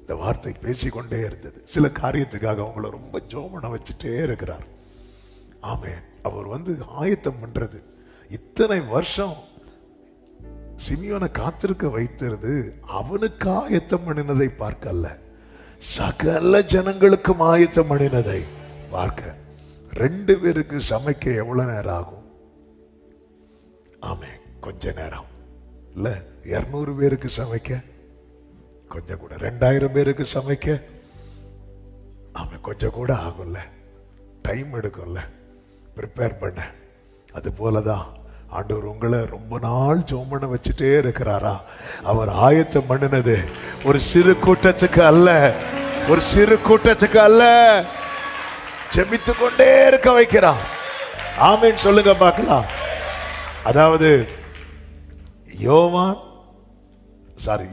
இந்த வார்த்தை பேசிக்கொண்டே இருந்தது. சில காரியத்துக்காக அவங்கள ரொம்ப ஜோமன வச்சுட்டே இருக்கிறார். ஆமென். அவர் ஆயத்தம் பண்றது இத்தனை வருஷம் சிமியோனை காத்திருக்க வைத்திருது. அவனுக்கு ஆயத்தம் பண்ணினதை பார்க்கல, சகல ஜனங்களுக்கும் ஆயத்தம் பண்ணினதை பார்க்க. 2 பேருக்கு சமைக்க எவ்வளவு நேரம் ஆகும்? ஆமே, கொஞ்ச நேரம் இல்ல. 200 பேருக்கு சமைக்க கொஞ்சம் கூட, 2000 பேருக்கு சமைக்க ஆமே கொஞ்சம் கூட ஆகும்ல, டைம் எடுக்கும்ல ப்ரிப்பேர் பண்ண. அது போலதான் ஆண்டவர் உங்களை ரொம்ப நாள் ஜோமன வச்சுட்டே இருக்கிறாரா? அவர் ஆயத்தம் பண்ணினது ஒரு சிறு கூட்டத்துக்கு அல்ல, ஜெபித்து கொண்டே இருக்க வைக்கிறார். ஆமென் சொல்லுங்க பார்க்கலாம். அதாவது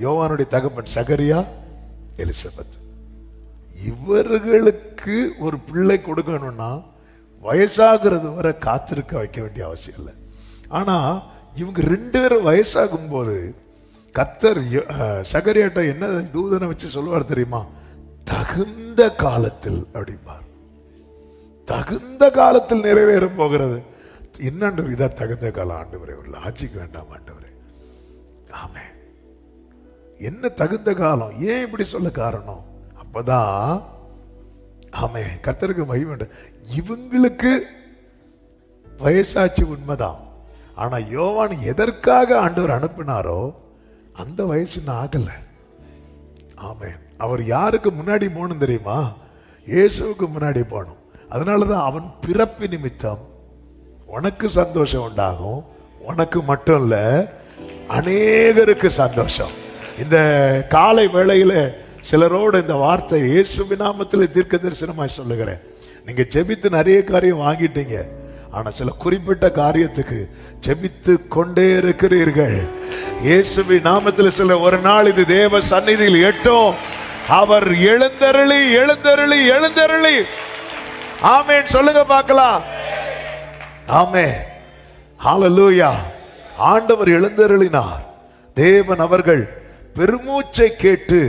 யோவானுடைய தகப்பன் சகரியா, எலிசபெத், இவர்களுக்கு ஒரு பிள்ளை கொடுக்கணும்னா வயசாகிறது வரை காத்திருக்க வைக்க வேண்டிய அவசியம் இல்லை. ஆனா இவங்க 2 பேரும் வயசாகும் போது கர்த்தர் சகரியாட்ட என்ன தூதனை வச்சு சொல்லுவார் தெரியுமா? தகுந்த காலத்தில் அப்படிம்பார். தகுந்த காலத்தில் நிறைவேறும் போகிறது. என்னண்டு இதா தகுந்த காலம்? ஆண்டவரே, ஒரு லாஜிக் வேண்டாம் ஆண்டவரே. ஆமே, என்ன தகுந்த காலம்? ஏன் இப்படி சொல்ல காரணம்? அப்பதான் ஆமே கர்த்தருக்கு மகிமை. இவங்களுக்கு வயசாச்சு உண்மைதான். ஆனா யோவான் எதற்காக ஆண்டவர் அனுப்பினாரோ அந்த வயசு ஆகல. ஆமென். அவர் யாருக்கு முன்னாடி போகணும் தெரியுமா? இயேசுவுக்கு முன்னாடி போகணும். அதனாலதான் அவன் பிறப்பு நிமித்தம் உனக்கு சந்தோஷம் உண்டாகும். உனக்கு மட்டும் இல்ல, அநேகருக்கு சந்தோஷம். இந்த காலை வேளையில சிலரோடு இந்த வார்த்தை இயேசுவின் நாமத்தில் தீர்க்க தரிசனமாய் சொல்லுகிறேன். நீங்க ஜெபித்து நிறைய காரியம் வாங்கிட்டீங்க, ஆனா சில குறிப்பிட்ட காரியத்துக்கு ஜெபித்து கொண்டே இருக்கிறீர்கள். இயேசுவின் நாமத்தில் சில ஒரு நாள் இது தேவ சந்நிதியில் எட்டும். அவர் எழுந்தருளி எழுந்தருளி எழுந்தருளி ஆமென் சொல்லுங்க பார்க்கலாம். ஆமென், ஹல்லேலூயா. ஆண்டவர் எழுந்தருளினார். தேவன் அவர்கள் பெருமூச்சை கேட்டு,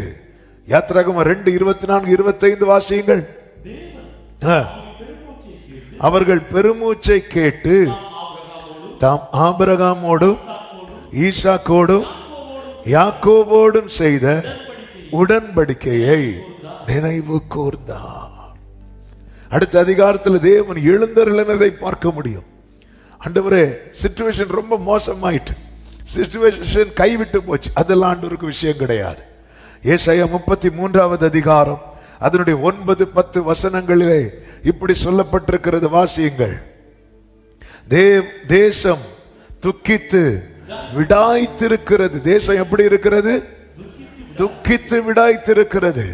யாத்திராகமம் 2:24-25 வாசியுங்கள். அவர்கள் பெருமூச்சை கேட்டு தாம் ஆபிரகாமோடும் ஈசாக்கோடும் யாக்கோபோடும் செய்த உடன்படிக்கையை நினைவு கூர்ந்தார். அடுத்த அதிகாரத்தில் தேவன் எழுந்தருளினதை பார்க்க முடியும். ஆண்டவரே, சிச்சுவேஷன் ரொம்ப மோசமாயிட்டு, சிச்சுவேஷன் கைவிட்டு போச்சு, அதெல்லாம் ஆண்டவருக்கு விஷயம் கிடையாது. ஏசாயா 33வது அதிகாரம் அதனுடைய 9-10 வசனங்களிலே இப்படி சொல்லப்பட்டிருக்கிறது, வாசியுங்கள். தேசம் துக்கித்து விடாய்த்திருக்கிறது. தேசம் எப்படி இருக்கிறது? துக்கித்து விடாய்த்திருக்கிறது.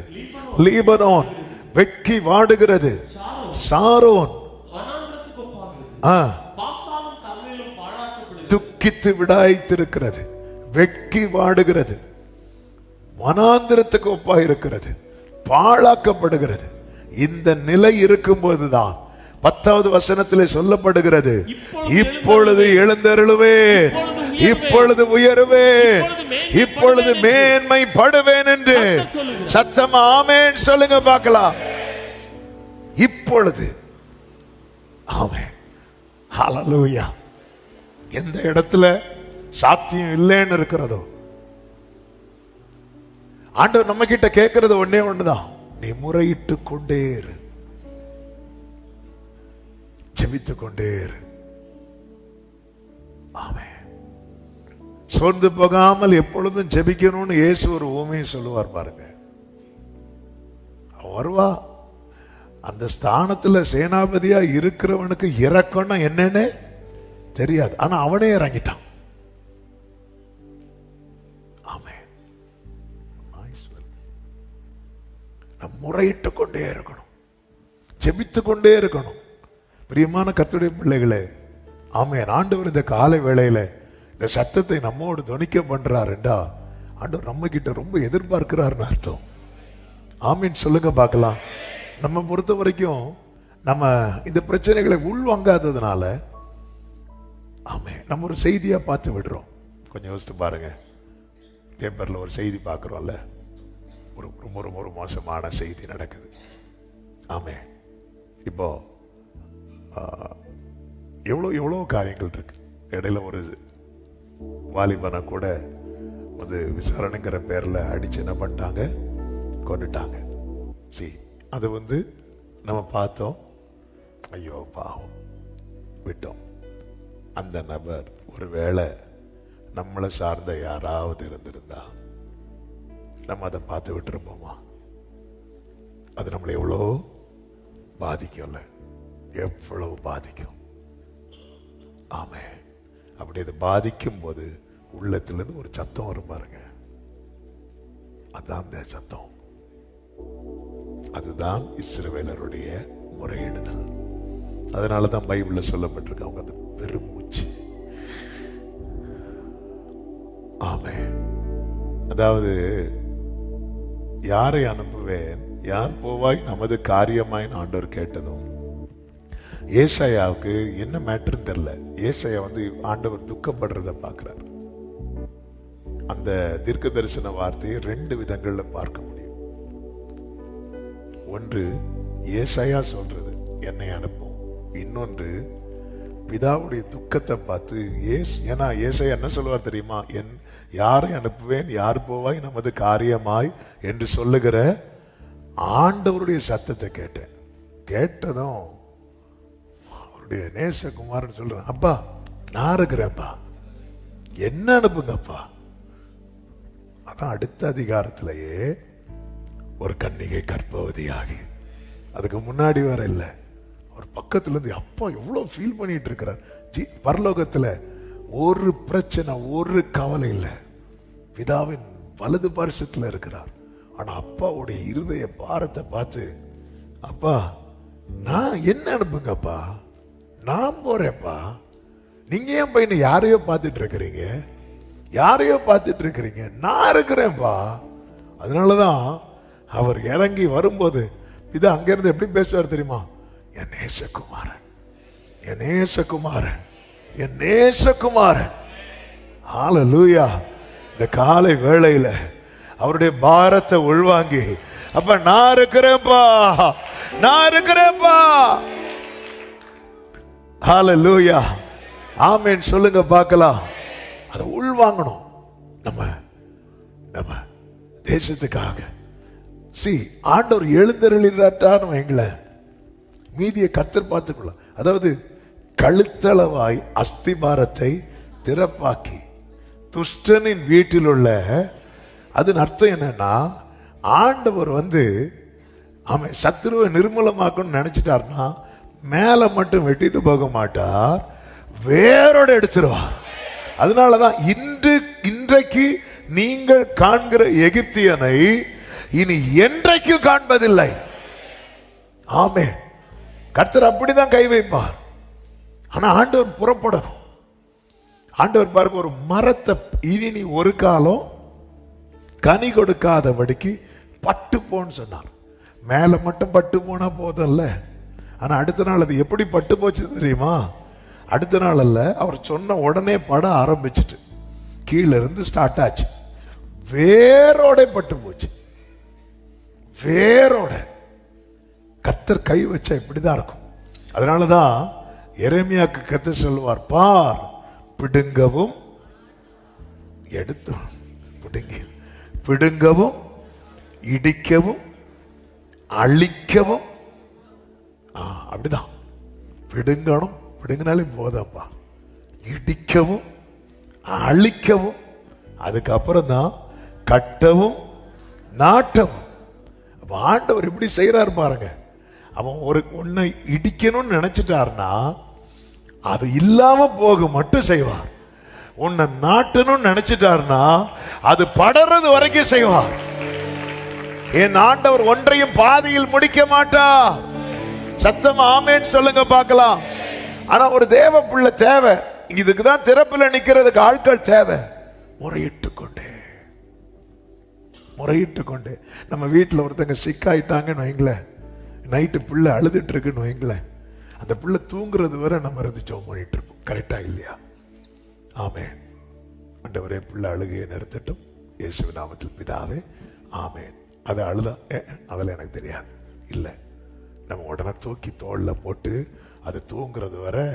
லீபனோன் வெட்கி வாடுகிறது. சாரோன் துக்கித்து விடாய்த்திருக்கிறது, வெட்கி வாடுகிறது, வனாந்திரத்துக்கு ஒப்பா இருக்கிறது, பாழாக்கப்படுகிறது. இந்த நிலை இருக்கும்போதுதான் 10வது வசனத்திலே சொல்லப்படுகிறது, இப்பொழுது எழுந்தருளுவேன், இப்பொழுது உயருவேன், இப்பொழுது மேன்மைப்படுவேன் என்று சத்தமா ஆமென் சொல்லுங்க பார்க்கலாம். இப்பொழுது ஆமென், ஹல்லேலூயா. எந்த இடத்துல சாத்தியம் இல்லைன்னு இருக்கிறதோ, ஆண்டவர் நம்ம கிட்ட கேட்கறது ஒன்னே ஒண்ணுதான், நீ முறையிட்டு கொண்டே இரு, ஜெபித்து கொண்டே இரு. ஆமென். சோர்ந்து போகாமல் எப்பொழுதும் ஜெபிக்கணும்னு இயேசு ஒரு உவமையை சொல்லுவார் பாருங்க. வருவா அந்த ஸ்தானத்துல சேனாபதியா இருக்கிறவனுக்கு இறக்கம்னா என்னன்னு தெரியாது, ஆனா அவனே இறங்கிட்டான். முறையிட்டு கொண்டே இருக்கணும், ஜெபித்து கொண்டே இருக்கணும். பிரியமான கர்த்தருடைய பிள்ளைகளே, ஆமென். ஆண்டவர் இந்த காலை வேளையில இந்த சத்தத்தை நம்மோடு துணிக்க பண்றார் என்றா ஆண்டவர் நம்ம கிட்ட ரொம்ப எதிர்பார்க்கிறாருன்னு அர்த்தம். ஆமென் சொல்லுங்க பார்க்கலாம். நம்ம பொறுத்த வரைக்கும் நம்ம இந்த பிரச்சனைகளை உள்வாங்காததுனால ஆமென் நம்ம ஒரு செய்தியா பார்த்து விடுறோம். கொஞ்சம் யோசித்து பாருங்க, பேப்பர்ல ஒரு செய்தி பார்க்குறோம்ல, ஒரு ரொம்ப ரொம்ப ஒரு மோசமான செய்தி நடக்குது. ஆமே, இப்போ எவ்வளோ காரியங்கள் இருக்கு. இடையில ஒரு வாலிபனை கூட வந்து விசாரணைங்கிற பேர்ல அடிச்சு என்ன பண்ணிட்டாங்க, கொண்டுட்டாங்க. அது வந்து நம்ம பார்த்தோம், ஐயோ பாவம், விட்டோம். அந்த நபர் ஒருவேளை நம்மளை சார்ந்த யாராவது இருந்திருந்தா நம்ம அதை பார்த்து விட்டுருப்போமா? அது நம்மளை எவ்வளோ பாதிக்கும்ல, எவ்வளவு பாதிக்கும். ஆமே, அப்படி அது பாதிக்கும் போது உள்ளத்திலிருந்து ஒரு சத்தம் வரும் பாருங்க, அதான் அந்த சத்தம். அதுதான் இஸ்ரவேலருடைய முறையிடுதல். அதனாலதான் பைபிள்ல சொல்லப்பட்டிருக்கு, அவங்க அந்த பெருமூச்சு. ஆமே, அதாவது யாரை அனுப்புவேன், யார் போவாய் நமது காரியமாய் ஆண்டவர் கேட்டதும் ஏசாயாவுக்கு என்ன மேட்டர்ன்னு தெரியல. ஏசாயா வந்து ஆண்டவர் துக்கப்படுறத பார்க்கிறார். அந்த தீர்க்க தரிசன வார்த்தையை 2 விதங்கள்ல பார்க்க முடியும். ஒன்று ஏசாயா சொல்றது, என்னை அனுப்பும். இன்னொன்று பிதாவுடைய துக்கத்தை பார்த்து ஏன்னா ஏசாயா என்ன சொல்லுவார் தெரியுமா, யாரை அனுப்புவேன், யார் போவாய் நமது காரியமாய் என்று சொல்லுகிற ஆண்டவருடைய சத்தத்தை கேட்டேன். கேட்டதும் அவருடைய நேசகுமாரன் சொல்றேன், அப்பா நான் இருக்கிறேன்ப்பா, என்ன அனுப்புங்கப்பா. அதான் அடுத்த அதிகாரத்திலேயே ஒரு கன்னிகை கர்ப்பவதியாகி, அதுக்கு முன்னாடி வர இல்லை, ஒரு பக்கத்துல இருந்து அப்பா எவ்வளவு ஃபீல் பண்ணிட்டு இருக்கிறார். பரலோகத்துல ஒரு பிரச்சனை, ஒரு கவலை இல்லை. பிதாவின் வலது பரிசத்துல இருக்கிறார். ஆனா அப்பாவுடைய இருதய பாரத்தை பார்த்து, அப்பா நான் என்ன அனுப்புங்கப்பா, நான் போறேன்ப்பா, நீங்க ஏன் பையனை யாரையோ பார்த்துட்டு இருக்கிறீங்க, யாரையோ பார்த்துட்டு இருக்கிறீங்க, நான் இருக்கிறேன்ப்பா. அதனாலதான் அவர் இறங்கி வரும்போது பிதா அங்கிருந்து எப்படி பேசுவார் தெரியுமா? என் நேசகுமாரன், என் நேசகுமாரன், என் நேசகுமாரன். ஹல்லேலூயா. இந்த காலை வேளையில அவருடைய பாரத்தை உள்வாங்கி, அப்ப நான் இருக்கிறேன்ப்பா, நான் இருக்கிறேன்ப்பா. ஹல்லேலூயா. ஆமென் சொல்லுங்க பார்க்கலாம். அதை உள்வாங்கணும். நம்ம நம்ம தேசத்துக்காக ஆண்டவர் எழுந்தருளிட்டான்னு வைங்களேன், மீதியை கர்த்தர் பார்த்துக்கொள்ள. அதாவது கழுத்தளவாய் அஸ்திபாரத்தை திறப்பாக்கி துஷ்டனின் வீட்டில் உள்ள, அதன் அர்த்தம் என்னன்னா, ஆண்டவர் அவன் சத்துருவை நிர்மூலமாக்கணும்னு நினைச்சிட்டார்னா மேல மட்டும் வெட்டிட்டு போக மாட்டார், வேரோட எடுத்துருவார். அதனாலதான் இன்றைக்கு நீங்கள் காண்கிற எகிப்தியனை இனி என்றைக்கும் காண்பதில்லை. ஆமென். கர்த்தர் அப்படிதான் கை வைப்பார். ஆனா ஆண்டவர் புறப்படணும். ஆண்டவர் பாருங்க, ஒரு மரத்தை இனி ஒரு காலம் கனி கொடுக்காதபடிக்கு பட்டு போன்னு சொன்னார். மேல மட்டும் பட்டு போனா போதல்ல. ஆனா அடுத்த நாள் அது எப்படி பட்டு போச்சு தெரியுமா? அடுத்த நாள் அல்ல, அவர் சொன்ன உடனே பட ஆரம்பிச்சுட்டு கீழே இருந்து ஸ்டார்ட் ஆச்சு, வேரோட பட்டு போச்சு. வேரோட கர்த்தர் கை வச்சா இப்படிதான் இருக்கும். அதனாலதான் எரேமியாக்கு கர்த்தர் சொல்லுவார், பார் பிடுங்கவும் எடுத்தோம், பிடுங்கவும் இடிக்கவும் அழிக்கவும். அப்படிதான் பிடுங்கணும், பிடுங்கினாலே போதப்பா, இடிக்கவும் அழிக்கவும், அதுக்கப்புறம் தான் கட்டவும் நாட்டவும். அப்ப ஆண்டவர் எப்படி செய்யறாரு பாருங்க. அவன் ஒரு ஒன்னை இடிக்கணும்னு நினைச்சிட்டார்னா அது இல்லாம போக மட்டும் செய்வார். உன்னை நாட்டணும்னு நினைச்சிட்டார்னா அது படறது வரைக்கும் செய்வார். என் ஆண்டவர் ஒன்றையும் பாதியில் முடிக்க மாட்டார். சத்தமா ஆமென் சொல்லுங்க பார்க்கலாம். ஆனா ஒரு தேவ பிள்ளை தேவை. இதுக்குதான் திறப்புல நிக்கிறதுக்கு ஆட்கள் தேவை. முறையிட்டு கொண்டே நம்ம வீட்டில் ஒருத்தங்க சிக்காயிட்டாங்கன்னு வைங்களேன், நைட்டு பிள்ளை அழுதுட்டு இருக்குன்னு வைங்களேன், அந்த பிள்ளை தூங்குறது வரை நம்ம இருந்து ஜெபம் பண்ணிட்டு இருப்போம். கரெக்டா இல்லையா? ஆமென். ஆண்டவரே பிள்ளை அழுகையை நிறுத்தட்டும் இயேசுவின் நாமத்தில் பிதாவே ஆமென். அது அழுதா அதில் எனக்கு தெரியாது இல்லை, நம்ம உடனே தூக்கி தோளில் போட்டு அது தூங்குறது வரை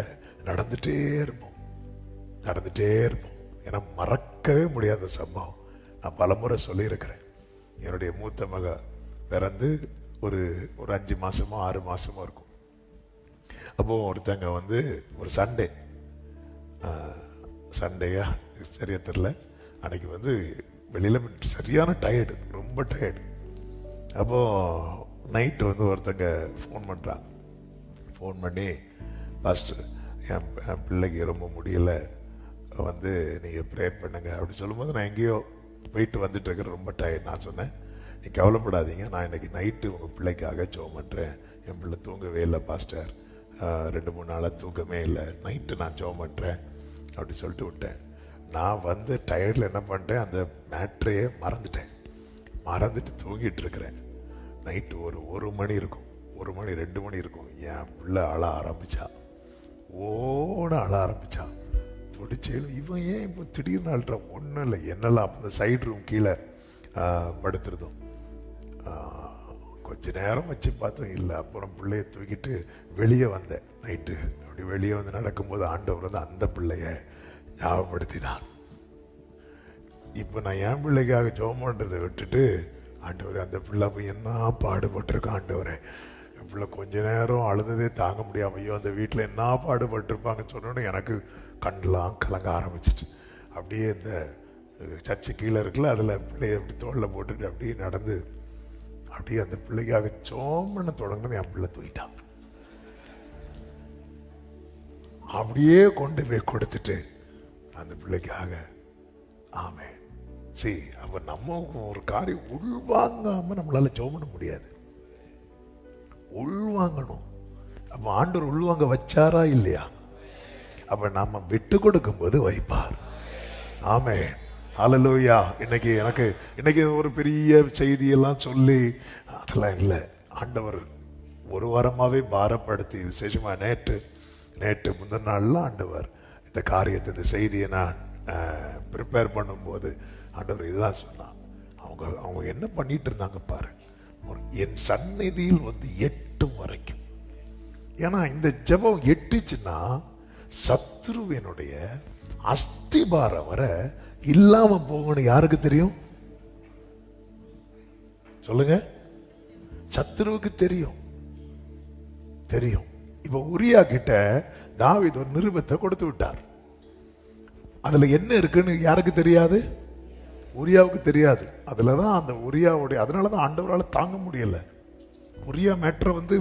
நடந்துட்டே இருப்போம். ஏன்னா மறக்கவே முடியாத சம்பவம். நான் பலமுறை சொல்லியிருக்கிறேன். என்னுடைய மூத்த மக பிறந்து ஒரு 5 மாசமோ 6 மாசமோ இருக்கும். அப்போ ஒருத்தங்க ஒரு சண்டேயா சரியா தெரியல, அன்னைக்கு வெளியில சரியான டயர்டு, ரொம்ப டயர்டு. அப்போ நைட்டு ஒருத்தங்க ஃபோன் பண்றாங்க. ஃபோன் பண்ணி, பாஸ்டர் என் பிள்ளைக்கு ரொம்ப முடியல, நீங்க ப்ரேயர் பண்ணுங்க அப்படி சொல்லும்போது, நான் எங்கேயோ போயிட்டு வந்துட்டு இருக்கிற, ரொம்ப டயர்ட். நான் சொன்னேன், நீ கவலைப்படாதீங்க, நான் இன்னைக்கு நைட்டு உங்கள் பிள்ளைக்காக ஜெபம் பண்ணுறேன். என் பிள்ளை தூங்கவே இல்லை பாஸ்டர், 2-3 நாளாக தூக்கமே இல்லை, நைட்டு நான் ஜெபம் பண்ணுறேன் அப்படி சொல்லிட்டு விட்டேன். நான் டயர்டில் என்ன பண்ணிட்டேன், அந்த மேட்ரையே மறந்துட்டு தூங்கிட்டு இருக்கிறேன். நைட்டு ஒரு 1 மணி இருக்கும், 1 மணி 2 மணி இருக்கும். என் பிள்ளை அழ ஆரம்பிச்சா, அழ ஆரம்பிச்சா. துடிச்சேலும் இவன் ஏன் இப்போ திடீர்னு அழுற? ஒன்றும் இல்லை, என்னெல்லாம் அந்த சைடு ரூம் கீழே படுத்துருந்தோம். கொஞ்ச நேரம் வச்சு பார்த்தோம், இல்லை. அப்புறம் பிள்ளைய தூக்கிட்டு வெளியே வந்தேன். நைட்டு அப்படி வெளியே நடக்கும்போது ஆண்டவர் அந்த பிள்ளைய ஞாபகப்படுத்தினார். இப்போ நான் என் பிள்ளைக்காக ஜெபம் பண்ணுறதை விட்டுட்டு, ஆண்டவரே அந்த பிள்ளை போய் என்ன பாடுபட்டிருக்கான் ஆண்டவரே, என் பிள்ளை கொஞ்ச நேரம் அழுததே தாங்க முடியாம, ஐயோ அந்த வீட்டில் என்ன பாடுபட்டிருப்பாங்கன்னு சொன்னோன்னு எனக்கு கண்ணெலாம் கலங்க ஆரம்பிச்சிட்டு, அப்படியே இந்த சர்ச்சு கீழே இருக்குல்ல, அதில் பிள்ளைய அப்படி தோளில் போட்டுட்டு அப்படியே நடந்து அப்படியே அந்த பிள்ளைக்காக சோமன தொடங்கினது என் பிள்ளை தூக்கிட்டான். அப்படியே கொண்டு போய் கொடுத்துட்டு அந்த பிள்ளைக்காக. ஆமே. சரி, அப்ப நம்ம ஒரு காரியம் உள்வாங்காம நம்மளால ஜெபம் பண்ண முடியாது. உள்வாங்கணும். அப்ப ஆண்டவர் உள்வாங்க வச்சாரா இல்லையா? அப்ப நாம விட்டு கொடுக்கும் போது வைப்பார். ஆமே. ஹல்லேலூயா. இன்னைக்கு ஒரு பெரிய செய்தியெல்லாம் சொல்லி அதெல்லாம் இல்லை. ஆண்டவர் ஒரு வாரமாவே பாரப்படுத்தி, விசேஷமா நேற்று முந்தின நாள்ல ஆண்டவர் இந்த காரியத்தை, இந்த செய்தியை நான் ப்ரிப்பேர் பண்ணும்போது ஆண்டவர் இதுதான் சொன்னான். அவங்க என்ன பண்ணிட்டு இருந்தாங்க பாரு, என் சந்நிதியில் வந்து எட்டும் வரைக்கும். ஏன்னா இந்த ஜெபம் எட்டுச்சுன்னா சத்ருவினுடைய அஸ்திபாரம் வர இல்லாம போகணும். யாருக்கு தெரியும்? சொல்லுங்க. சத்ருவுக்கு தெரியும். இப்ப உரியா கிட்ட தாவீது ஒரு நிருபத்தை கொடுத்து விட்டார். அதுல என்ன இருக்குன்னு யாருக்கு தெரியாது? உரியாவுக்கு தெரியாது. அதுலதான் அந்த உரியாவுடைய, அதனாலதான் ஆண்டவரால் தாங்க முடியல. உரியா மேட்ரை வந்து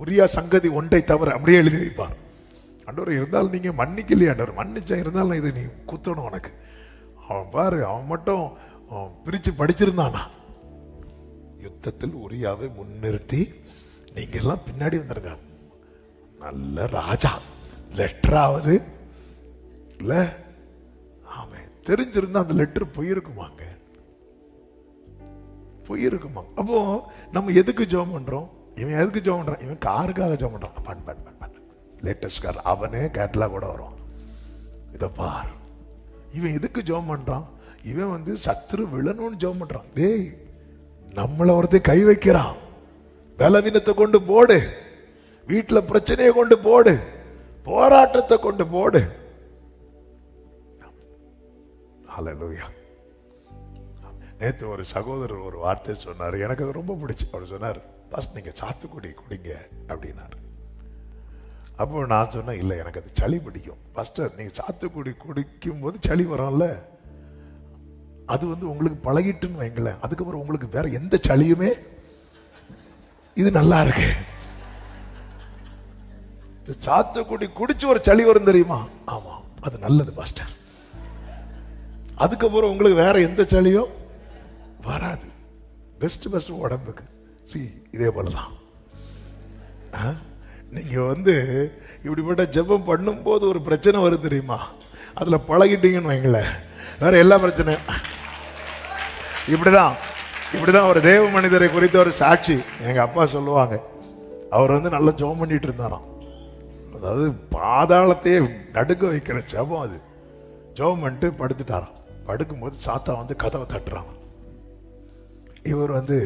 உரியா சங்கதி ஒன்றை தவிர அப்படியே எழுதி வைப்பார். ஆண்டவர் இருந்தாலும் நீங்க மன்னிக்கலையே ஆண்டவர், மன்னிச்சா இருந்தாலும் இது நீ குத்தணும் உனக்கு. அவன் பாரு, அவன் மட்டும் பிரிச்சு படிச்சிருந்தானா? யுத்தத்தில் உரியாவை முன்னிறுத்தி நீங்க எல்லாம் பின்னாடி வந்துருங்க, நல்ல ராஜா லெட்டராவது இல்ல. ஆமே. தெரிஞ்சிருந்தா அந்த லெட்டர் போயிருக்குமாங்க. அப்போ நம்ம எதுக்கு ஜெபம் பண்றோம்? இவன் எதுக்கு ஜெபம் பண்றான்? இவன் காருக்காக ஜெபம் பண்றான். லேட்டஸ்ட் கார், அவனே கேட்லாக் கூட வரும். இதை பார், இவன் எதுக்கு ஜெபம் பண்றான்? இவன் வந்து சத்துரு விழணும்னு ஜெபம் பண்றான். டேய், நம்மள ஒருத்தர் கை வைக்கிறான். பலவீனத்தை கொண்டு போடு, வீட்டுல பிரச்சனையை கொண்டு போடு, போராட்டத்தை கொண்டு போடு. ஹல்லேலூயா. நேற்று ஒரு சகோதரர் ஒரு வார்த்தை சொன்னார், எனக்கு அது ரொம்ப பிடிச்சி. அவர் சொன்னார், ஃபர்ஸ்ட் நீங்க சாத்துக்குடி குடிங்க அப்படின்னாரு. அப்போ நான் சொன்னேன், இல்லை எனக்கு அது சளி பிடிக்கும். ஃபர்ஸ்ட் நீங்க சாத்துக்குடி குடிக்கும் போது சளி வரும்ல, அது வந்து உங்களுக்கு பழகிட்டுன்னு வைங்களேன், அதுக்கப்புறம் உங்களுக்கு வேற எந்த சளியுமே இது நல்லா இருக்கு. சாத்துக்குடி குடிச்சு ஒரு சளி வரும் தெரியுமா? ஆமா, அது நல்லது பாஸ்டர். அதுக்கப்புறம் உங்களுக்கு வேற எந்த சளியும் வராது. பெஸ்ட் உடம்புக்கு. இதே போலதான் நீங்க வந்து இப்படிப்பட்ட ஜெபம் பண்ணும் போது ஒரு பிரச்சனை வரும் தெரியுமா? அதுல பழகிட்டீங்கன்னு வைங்களேன், வேற எல்லா பிரச்சனையும் இப்படிதான் ஒரு தேவ மனிதரை குறித்த ஒரு சாட்சி எங்க அப்பா சொல்லுவாங்க. அவர் வந்து நல்லா ஜெபம் பண்ணிட்டு இருந்தாராம். அதாவது பாதாளத்தையே நடுக்க வைக்கிற ஜெபம் அது. ஜெபம் பண்ணிட்டு படுத்துட்டாராம். படுக்கும்போது சாத்தா வந்து கதவை தட்டுறாங்க. இவர் வந்து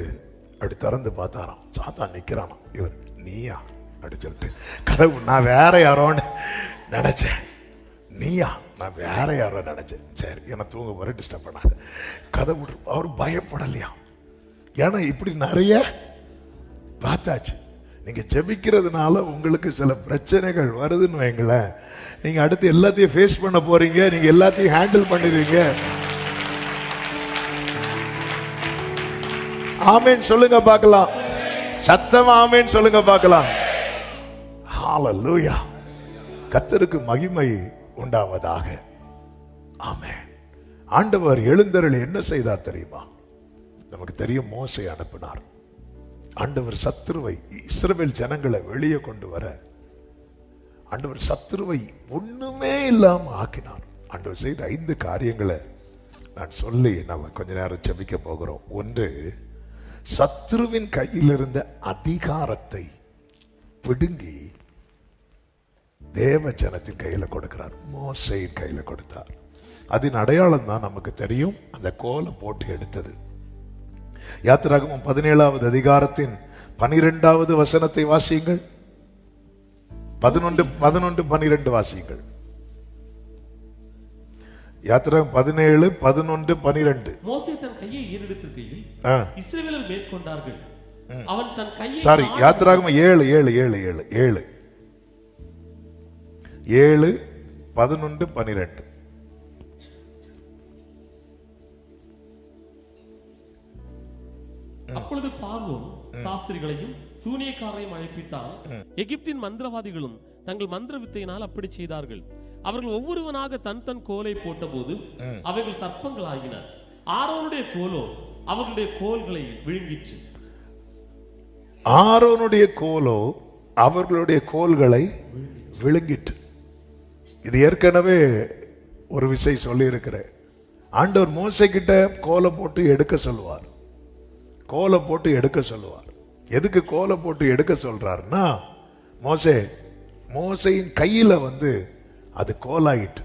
அப்படி திறந்து பார்த்தாராம். சாத்தா நிக்கிறானா. இவர், நீயா அப்படி சொல்லிட்டு கதவு, நான் வேற யாரோன்னு நினைச்சேன். நீயா? நான் வேற யாரோ நினைச்சேன். சரி, என்ன தூங்க போற, டிஸ்டர்ப் பண்ணாத. கதவு. அவர் பயப்படலையா? ஏன்னா இப்படி நிறைய பார்த்தாச்சு. நீங்க ஜெபிக்கிறதுனால உங்களுக்கு சில பிரச்சனைகள் வருதுன்னு வைங்களேன், நீங்க அடுத்து எல்லாத்தையும் ஃபேஸ் பண்ண போறீங்க, நீங்க எல்லாத்தையும் ஹேண்டில் பண்ணிடுவீங்க. ஆமேன் சொல்லுங்க பார்க்கலாம். சத்தமா ஆமேன் சொல்லுங்க பார்க்கலாம். ஹல்லேலூயா. கர்த்தருக்கு மகிமை உண்டாவதாக. ஆமென். ஆண்டவர் எழுந்தருளி என்ன செய்தார் தெரியுமா? நமக்கு தெரியும், மோசே அனுப்பினார். ஆண்டவர் சத்துருவை, இஸ்ரவேல் ஜனங்களை வெளியே கொண்டு வர ஆண்டவர் சத்துருவை ஒண்ணுமே இல்லாம ஆக்கினார். ஆண்டவர் செய்த 5 காரியங்களை நான் சொல்லி நம்ம கொஞ்ச நேரம் ஜெபிக்க போகிறோம். ஒன்று, சத்துருவின் கையில் இருந்த அதிகாரத்தை பிடுங்கி தேவ ஜனத்தின் கையில கொடுக்கிறார். மோசேயின் கையில கொடுத்தார். அதன் அடையாளம் தான் நமக்கு தெரியும், அந்த கோலை போட்டு எடுத்தது. யாத்திராகமம் 17வது அதிகாரத்தின் 12வது வசனத்தை வாசியுங்கள். 11, 12 வாசியுங்கள். யாத்திராகமம் 17, 11, 12. மோசே தன் கையை ஏறெடுத்திருக்கையில் இஸ்ரவேலர் மேற்கொண்டார்கள். அவன் தன் கையை, சாரி, யாத்திராகமம் 7, 11, 12. சாஸ்திரிகளையும் சூனியக்காரரையும் அழைப்பித்தான். எகிப்தின் மந்திரவாதிகளும் தங்கள் மந்திர வித்தையினால் அப்படி செய்தார்கள். அவர்கள் ஒவ்வொருவனாக தன் தன் கோலை போட்ட போது அவைகள் சர்ப்பங்கள் ஆகின. ஆரோனுடைய கோலோ அவர்களுடைய கோல்களை விழுங்கிற்று. ஆரோனுடைய கோலோ அவர்களுடைய கோல்களை விழுங்கிட்டு. இது ஏற்கனவே ஒரு விஷயம் சொல்லி இருக்கிறேன். ஆண்டவர் மோசே கிட்ட கோலை போட்டு எடுக்க சொல்லுவார். கோலை போட்டு எடுக்க சொல்லுவார். எதுக்கு கோலை போட்டு எடுக்க சொல்றாருன்னா, மோசையின் கையில அது கோலாயிட்டு,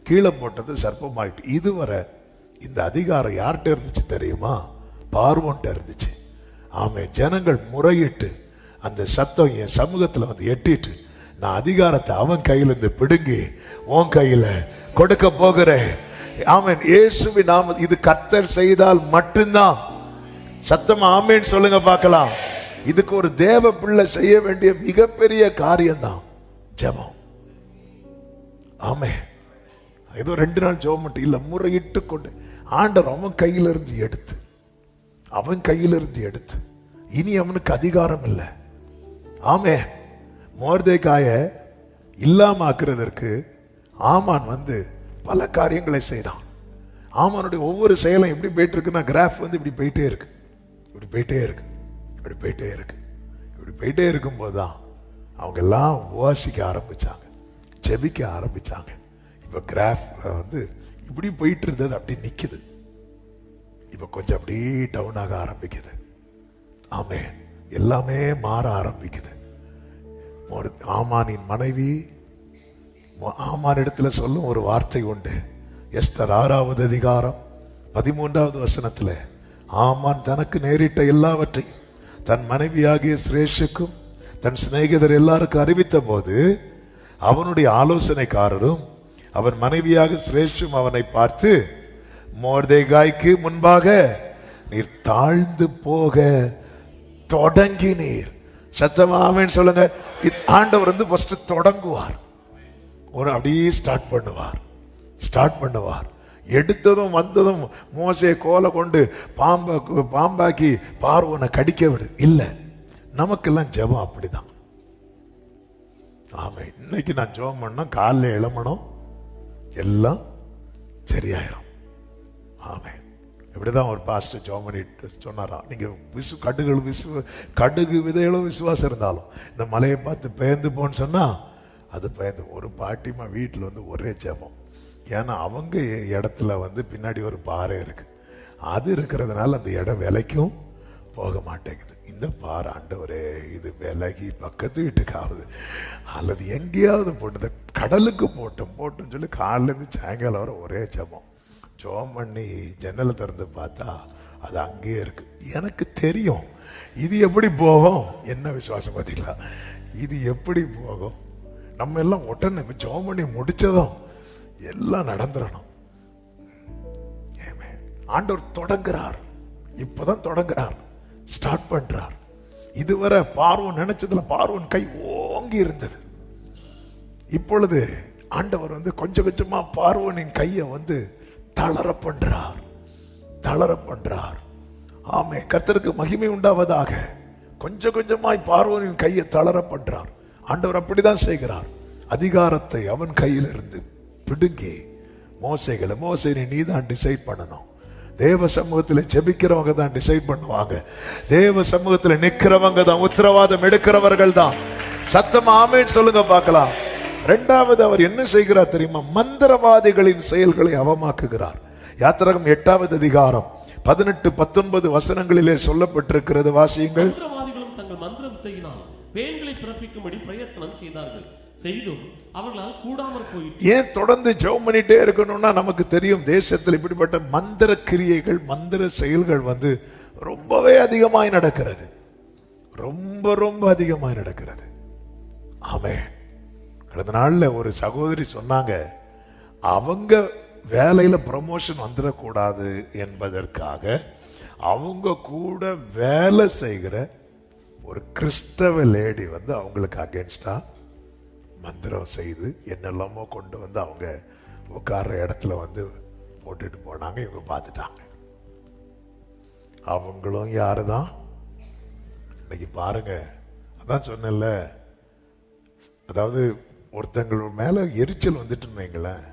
கீழே போட்டது சர்ப்பமாயிட்டு. இதுவரை இந்த அதிகாரம் யார்கிட்ட இருந்துச்சு தெரியுமா? பார்வோன்ட்ட இருந்துச்சு. ஆமே, ஜனங்கள் முறையிட்டு அந்த சத்தம் என் சமூகத்துல எட்டிட்டு, நான் அதிகாரத்தை அவன் கையிலிருந்து பிடுங்கி உன் கையில கொடுக்க போகிறேன். ஆமென். இயேசுவின் நாம இது கர்த்தர் செய்தால் மட்டும்தான். சத்தமா ஆமென் சொல்லுங்க பார்க்கலாம். இதுக்கு ஒரு தேவ பிள்ளை செய்ய வேண்டிய மிகப்பெரிய காரியம் தான் ஜெபம். ஆமென். ஏதோ 2 நாள் ஜெபம் மட்டும் இல்ல, முறையிட்டு கொண்டு ஆண்டவர் அவன் கையிலிருந்து எடுத்து இனி அவனுக்கு அதிகாரம் இல்லை. ஆமென். மொர்தெகாய இல்லாம ஆக்குறதற்கு ஆமான் பல காரியங்களை செய்தான். ஆமானுடைய ஒவ்வொரு செயலும் எப்படி போயிட்டு இருக்குன்னா, கிராஃப் இப்படி போயிட்டே இருக்கும்போது தான் அவங்க எல்லாம் உபாசிக்க ஆரம்பிச்சாங்க, ஜெபிக்க ஆரம்பிச்சாங்க. இப்ப கிராஃப் இப்படி போயிட்டு இருந்தது அப்படி நிக்குது. இப்ப கொஞ்சம் அப்படி டவுன் ஆக ஆரம்பிக்குது. ஆமென். எல்லாமே மாற ஆரம்பிக்குது. ஆமானின் மனைவி ஆமான் இடத்துல சொல்லும் ஒரு வார்த்தை உண்டு. எஸ்தர் 6வது அதிகாரம் 13வது வசனத்துல, ஆமான் தனக்கு நேரிட்ட எல்லாவற்றையும் தன் மனைவியாகிய சிரேஷுக்கும் தன் சிநேகிதர் எல்லாருக்கும் அறிவித்த போது, அவனுடைய ஆலோசனைக்காரரும் அவன் மனைவியாக சிரேஷும் அவனை பார்த்து, மொர்தெகாய்க்கு முன்பாக நீர் தாழ்ந்து போக தொடங்கினீர். சத்தமா ஆமென் சொல்லுங்க. ஆண்டவர் ஃபர்ஸ்ட் தொடங்குவார், ஒரு அப்படியே ஸ்டார்ட் பண்ணுவார். எடுத்ததும் வந்ததும் மோசே கோலை கொண்டு பாம்பாக்கி பார்வோனை கடிக்க விடு இல்ல. நமக்கெல்லாம் ஜெபம் அப்படிதான். ஆமா, இன்னைக்கு நான் ஜெபம் பண்ணா காலைல எழுமணும், எல்லாம் சரியாயிரும். ஆமே, இப்படிதான் ஒரு பாஸ்டர் ஜெபம் பண்ணிட்டு சொன்னாராம், நீங்க கடுகு விதைகளும் விசுவாசம் இருந்தாலும் இந்த மலையை பார்த்து பெயர்ந்து போன்னு சொன்னா அது பெயர்ந்து. ஒரு பாட்டிமா வீட்டில் ஒரே ஜெபம். ஏன்னா அவங்க இடத்துல பின்னாடி ஒரு பாறை இருக்கு. அது இருக்கிறதுனால அந்த இடம் விலைக்கும் போக மாட்டேங்குது. இந்த பாறை ஆண்டவரே இது விலகி பக்கத்து வீட்டுக்காவது அல்லது எங்கேயாவது போட்டு கடலுக்கு போட்டோம்னு சொல்லி காலிலேருந்து சாயங்காலம் வர ஒரே ஜெபம் பண்ணி ஜன்னலை திறந்து பார்த்தா அது அங்கேயே இருக்கு. எனக்கு தெரியும் இது எப்படி போகும். என்ன விசுவாசம் பார்த்தீங்களா? இது எப்படி போகும்? நம்ம எல்லாம் உடனே ஜெபம் பண்ணி முடிச்சதும் எல்லாம் நடந்துடணும். ஆண்டவர் தொடங்குறார், இப்பதான் தொடங்குறார், ஸ்டார்ட் பண்றார். இதுவரை பார்வோன் நினைச்சதுல பார்வோன் கை ஓங்கி இருந்தது. இப்பொழுது ஆண்டவர் கொஞ்சம் கொஞ்சமா பார்வோனின் கையை தளர பண்றார். ஆமே, கர்த்தருக்கு மகிமை உண்டாவதாக. கொஞ்சம் கொஞ்சமாய் பார்வோனின் கையை தளர பண்றார். ஆண்டவர் அப்படிதான் செய்கிறார். அதிகாரத்தை அவன் கையில் இருந்து பிடுங்கி மோசே நீ தான் டிசைட் பண்ணணும். தேவ சமூகத்தில் ஜெபிக்கிறவங்க தான் டிசைட் பண்ணுவாங்க. தேவ சமூகத்தில் நிக்கிறவங்க தான் உத்தரவாதம் எடுக்கிறவர்கள் தான். சத்தமா ஆமென் சொல்லுங்க பார்க்கலாம். இரண்டாவது அவர் என்ன செய்கிறார் தெரியுமா? மந்திரவாதிகளின் செயல்களை அவமாக்குகிறார். யாத்திராகமம் 8வது அதிகாரம் 18-19 வசனங்களிலே சொல்லப்பட்டிருக்கிறது. வாசியுங்கள். மந்திரவாதிகளும் தங்கள் மந்திர வித்தையினால் பேன்களை பிறப்பிக்கும்படி பிரயத்தனம் செய்தார்கள், செய்தும் அவர்களால் கூடாமற் போயிற்று. ஏன் தொடர்ந்து ஜெபம் பண்ணிட்டே இருக்கணும்னா, நமக்கு தெரியும் தேசத்தில் இப்படிப்பட்ட மந்திர கிரியைகள், மந்திர செயல்கள் ரொம்பவே அதிகமாய் நடக்கிறது. ரொம்ப அதிகமாய் நடக்கிறது. ஆமென். கடந்த நாள்ல ஒரு சகோதரி சொன்னாங்க, அவங்க வேலையில ப்ரமோஷன் வந்துடக்கூடாது என்பதற்காக அவங்க கூட வேலை செய்கிற ஒரு கிறிஸ்தவ லேடி அவங்களுக்கு அகேன்ஸ்டா மந்திரம் செய்து என்னெல்லாமோ கொண்டு அவங்க உட்கார்ற இடத்துல போட்டுட்டு போனாங்க. இவங்க பார்த்துட்டாங்க. அவங்களும் யாருதான்? இன்னைக்கு பாருங்க, அதான் சொன்னேன்ல, அதாவது ஒருத்தங்களோட மேல எரிச்சல் வந்துட்டுன்னு வைங்களேன்,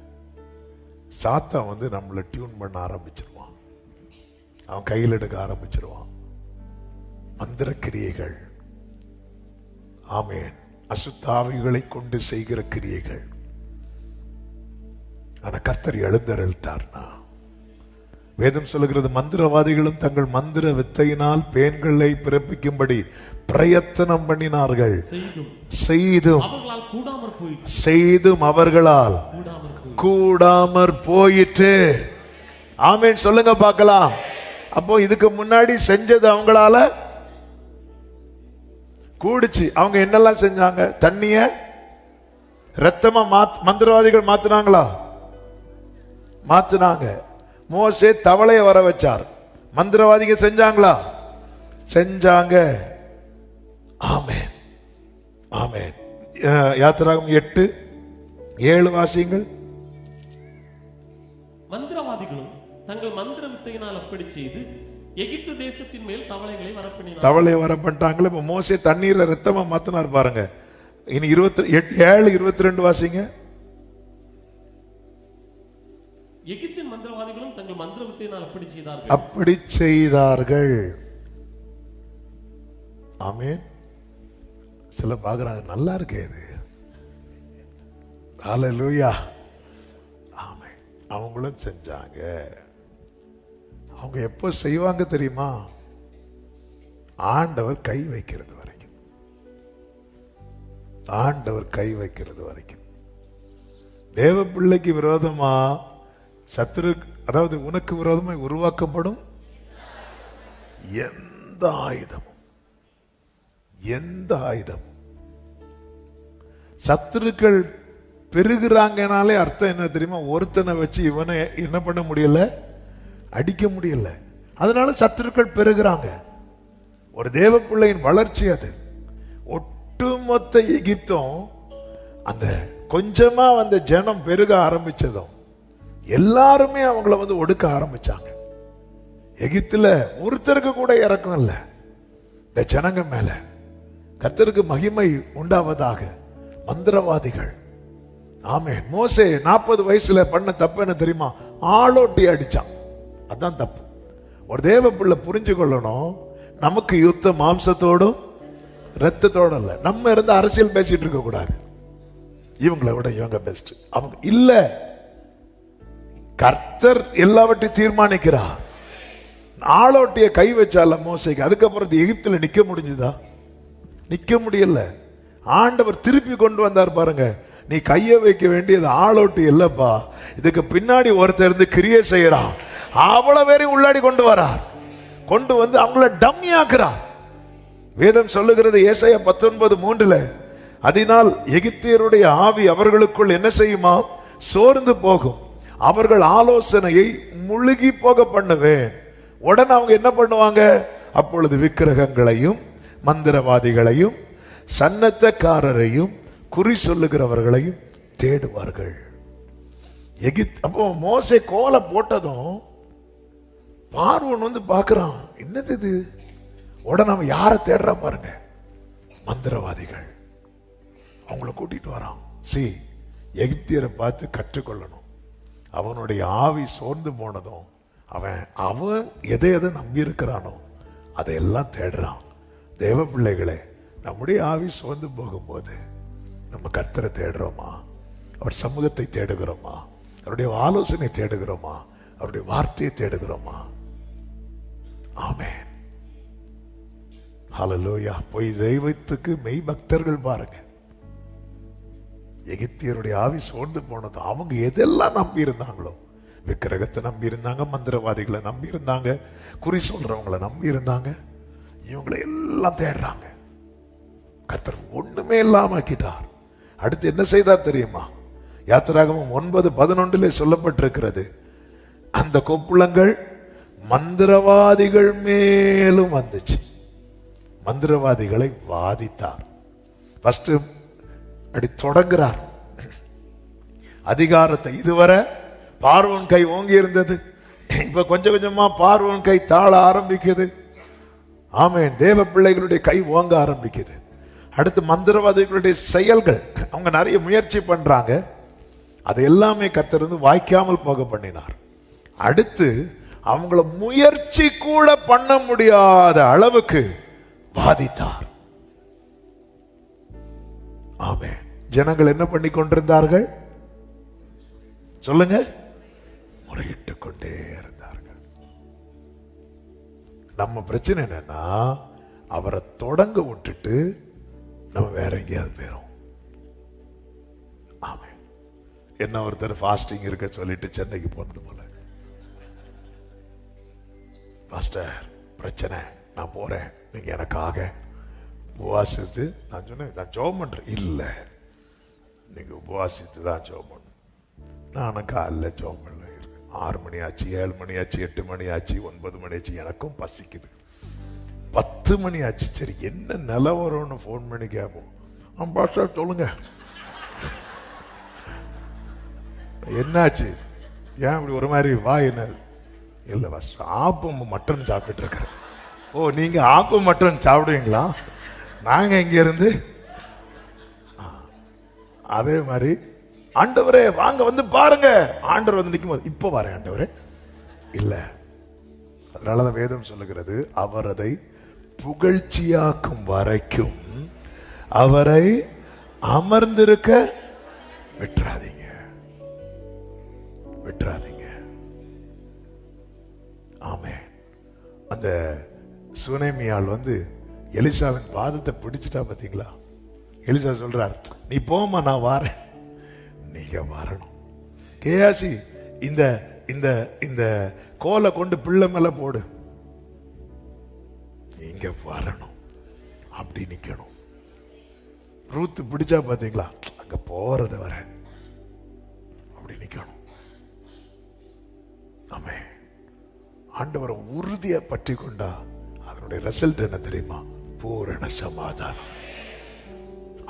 சாத்தா வந்து நம்மளை டியூன் பண்ண ஆரம்பிச்சிருவான், அவன் கையில் எடுக்க ஆரம்பிச்சிருவான். மந்திர கிரியைகள், ஆமேன், அசுத்தாவிகளை கொண்டு செய்கிற கிரியைகள். ஆனா கர்த்தர் எழுந்தருளிட்டார்னா, வேதம் சொல்லுகிறது, மந்திரவாதிகளும் தங்கள் மந்திர வித்தையினால் பேன்களை பிறப்பிக்கும்படி பிரயத்தனம் பண்ணினார்கள், செய்தும் அவர்களால் கூடாமற் போயிற்று. ஆமேன் சொல்லுங்க பார்க்கலாம். அப்போ இதுக்கு முன்னாடி செஞ்சது அவங்களால கூடிச்சு. அவங்க என்னெல்லாம் செஞ்சாங்க? தண்ணிய ரத்தமா மந்திரவாதிகள் மாத்தினாங்களா? மாத்தினாங்க. மோசே தவளைய வர வச்சார், மந்திரவாதிக செஞ்சாங்களா? செஞ்சாங்க. ஆமென், ஆமென். யாத்திராகமம் 8:7 வாசியுங்கள். மந்திரவாதிகளும் தங்கள் மந்திர வித்தையினால் அப்படி செய்து எகிப்து தேசத்தின் மேல் தவளைகளை வரப்பண்ணினார். தவளை வரப்பட்டாங்களே. இப்ப மோசே தண்ணீரை ரத்தமா மாத்தினார் பாருங்க. இனி 7:22 வாசிங்க. எகிப்தின் மந்திரவாதிகளும் தங்கள் மந்திர வித்தையினால் அப்படி செய்தார்கள். ஆமென். சில பாக்குறாங்க, நல்லா இருக்கே இது, ஹல்லேலூயா. ஆமென். அவங்களும் செஞ்சாங்க. அவங்க எப்போ செய்வாங்க தெரியுமா? ஆண்டவர் கை வைக்கிறது வரைக்கும். ஆண்டவர் கை வைக்கிறது வரைக்கும். தேவ பிள்ளைக்கு விரோதமா சத்துரு, அதாவது உனக்கு விரோதமாய் உருவாக்கப்படும் எந்த ஆயுதம் சத்துருக்கள் பெருகுறாங்கனாலே அர்த்தம் என்ன தெரியுமா? ஒருத்தனை வச்சு இவனை என்ன பண்ண முடியல, அடிக்க முடியல. அதனால சத்துருக்கள் பெருகுறாங்க. ஒரு தேவ பிள்ளையின் வளர்ச்சி அது. ஒட்டுமொத்த எகிப்தும் அந்த கொஞ்சமா வந்த ஜனம் பெருக ஆரம்பிச்சதும் எல்லாருமே அவங்கள வந்து ஒடுக்க ஆரம்பிச்சாங்க. எகிப்துல ஒருத்தருக்கு கூட இறக்கம் இல்லை இந்த ஜனங்க மேல. கர்த்தருக்கு மகிமை உண்டாவதாக. மந்திரவாதிகள், ஆமென். மோசே 40 வயசுல பண்ண தப்பு என்ன தெரியுமா? ஆளோட்டி அடிச்சான். அதான் தப்பு. ஒரு தேவ பிள்ளை புரிஞ்சு கொள்ளணும், நமக்கு யுத்தம் மாம்சத்தோடும் ரத்தத்தோடும் இல்ல. நம்ம இருந்து அரசியல் பேசிட்டு இருக்க கூடாது. இவங்களை விட இவங்க பெஸ்ட், அவங்க இல்ல. கர்த்தர் எல்லாவற்றையும் தீர்மானிக்கிறார். ஆளோட்டிய கை வச்சால மோசைக்கு. அதுக்கப்புறம் எகிப்துல நிக்க முடிஞ்சுதா? நிக்க முடியல. ஆண்டவர் திருப்பி கொண்டு வந்தார் பாருங்க. நீ கைய வைக்க வேண்டியது ஆளோட்டி இல்லப்பா, இதுக்கு பின்னாடி ஒருத்தர் இருந்து கிரியை செய்யறான். அவ்வளவு பேரையும் உள்ளாடி கொண்டு வரார். கொண்டு வந்து அவங்கள டம்மி ஆக்குறார். வேதம் சொல்லுகிறது ஏசாயா 19:3, அதனால் எகிப்தியருடைய ஆவி அவர்களுக்குள் என்ன செய்யுமா? சோர்ந்து போகும். அவர்கள் ஆலோசனையை முழுகி போக பண்ணுவேன். உடனே அவங்க என்ன பண்ணுவாங்க? அப்பொழுது விக்கிரகங்களையும் மந்திரவாதிகளையும் சன்னத்தக்காரரையும் குறி சொல்லுகிறவர்களையும் தேடுவார்கள். அப்போ மோசே கோலை போட்டதும் பார்வோன் வந்து பார்க்கிறான், என்னது இது? உடனே அவன் யாரை தேடுறா பாருங்க? மந்திரவாதிகள். அவங்கள கூட்டிட்டு வரான். எகிப்தியரை பார்த்து கற்றுக்கொள்ளணும். அவனுடைய ஆவி சோர்ந்து போனதும் அவன் எதை நம்பி இருக்கிறானோ அதையெல்லாம் தேடுறான். தேவ பிள்ளைகளே, நம்முடைய ஆவி சோர்ந்து போகும்போது நம்ம கர்த்தரை தேடுறோமா? அவர் சமூகத்தை தேடுகிறோமா? அவருடைய ஆலோசனை தேடுகிறோமா? அவருடைய வார்த்தையை தேடுகிறோமா? ஆமென், ஹல்லேலூயா. பொய் தெய்வத்துக்கு மெய் பக்தர்கள் பாருங்க. எகிப்தியருடைய ஆவி சோர்ந்து போனது. அவங்க எதெல்லாம் நம்பி இருந்தாங்களோ, விக்கிரகத்தை நம்பி இருந்தாங்க, மந்திரவாதிகளை நம்பி இருந்தாங்க, குறி சொல்றவங்களை நம்பி இருந்தாங்க, இவங்களை எல்லாம் தேடுறாங்க. கர்த்தர் ஒண்ணுமே இல்லாம ஆக்கிட்டார். அடுத்து என்ன செய்தார் தெரியுமா? யாத்திராகமம் 9:11 சொல்லப்பட்டிருக்கிறது, அந்த கொப்புளங்கள் மந்திரவாதிகள் மேலும் வந்துச்சு. மந்திரவாதிகளை வாதித்தார். ஃபர்ஸ்ட் அப்படி தொடங்குறார் அதிகாரத்தை. இதுவரை பார்வோன் கை ஓங்கி இருந்தது, இப்ப கொஞ்சம் கொஞ்சமா பார்வோன் கை தாழ ஆரம்பிக்குது. ஆமென். தேவ பிள்ளைகளுடைய கை ஓங்க ஆரம்பிக்குது. அடுத்து மந்திரவாதிகளுடைய செயல்கள், அவங்க நிறைய முயற்சி பண்றாங்க, அது எல்லாமே கர்த்தர் வந்து வாய்க்காமல் போக பண்ணினார். அடுத்து அவங்கள முயற்சி கூட பண்ண முடியாத அளவுக்கு பாதித்தார். ஆமென். ஜனங்கள் என்ன பண்ணி கொண்டிருந்தார்கள் சொல்லுங்க? முறையிட்டுக் கொண்டே இருந்தார்கள். நம்ம பிரச்சனை என்னன்னா, அவரை தொடங்க விட்டுட்டு நம்ம வேற எங்கேயாவது போயிரும். ஆமென். என்ன ஒருத்தர் ஃபாஸ்டிங் இருக்க சொல்லிட்டு சென்னைக்கு போனது போல, பாஸ்டர் பிரச்சனை, நான் போறேன், நீங்க எனக்காக உபவாசித்து. நான் சொன்னேன், நான் ஜெபம் பண்றேன். இல்ல, நீங்க உபவாசித்து தான் ஜெபம் பண்ணணும். நானும் காலைல ஜெபம் பண்ணல. 6 மணி ஆச்சு, 7 மணி ஆச்சு, 8 மணி ஆச்சு, 9 மணி ஆச்சு, எனக்கும் பசிக்குது. 10 மணி ஆச்சு. சரி, என்ன நிலவரம்னு ஃபோன் பண்ணி கேட்போம். பாஸ்டர் சொல்லுங்க, என்னாச்சு, ஏன் இப்படி ஒரு மாதிரி வா? என்ன? இல்லை பாஸ்டர், ஆப்பம் மட்டன் சாப்பிட்டு இருக்கிறேன். ஓ, நீங்க ஆப்பம் மட்டன் சாப்பிடுவீங்களா? நாங்க இங்க இருந்து அதே மாதிரி, ஆண்டவரே வாங்க வந்து பாருங்க. ஆண்டவர் வந்து நிற்கும் போது, இப்ப வரேன் ஆண்டவரே, இல்ல. அதனாலதான் வேதம் சொல்லுகிறது, அவர் அதை புகழ்ச்சியாக்கும் வரைக்கும் அவரை அமர்ந்திருக்க விட்டுறாதீங்க, விட்டுறாதீங்க. ஆமென். அந்த சுனேமியால் வந்து எலிசாவின் பாதத்தை பிடிச்சிட்டா பாத்தீங்களா? எலிசா சொல்றார், நீ போமா, நான் வாரேன். நீங்க வரணும். கேயாசி, இந்த இந்த இந்த கோலை கொண்டு பிள்ளை மேல போடு, நீங்க வரணும், அப்படி நிக்கணும். ரூத்து பிடிச்சா பாத்தீங்களா? அங்க போறது வர அப்படி நிக்கணும். ஆமென். ஆண்டவரை உறுதியை பற்றி கொண்டா அதனுடைய ரிசல்ட் என்ன தெரியுமா? பூரண சமாதானம்.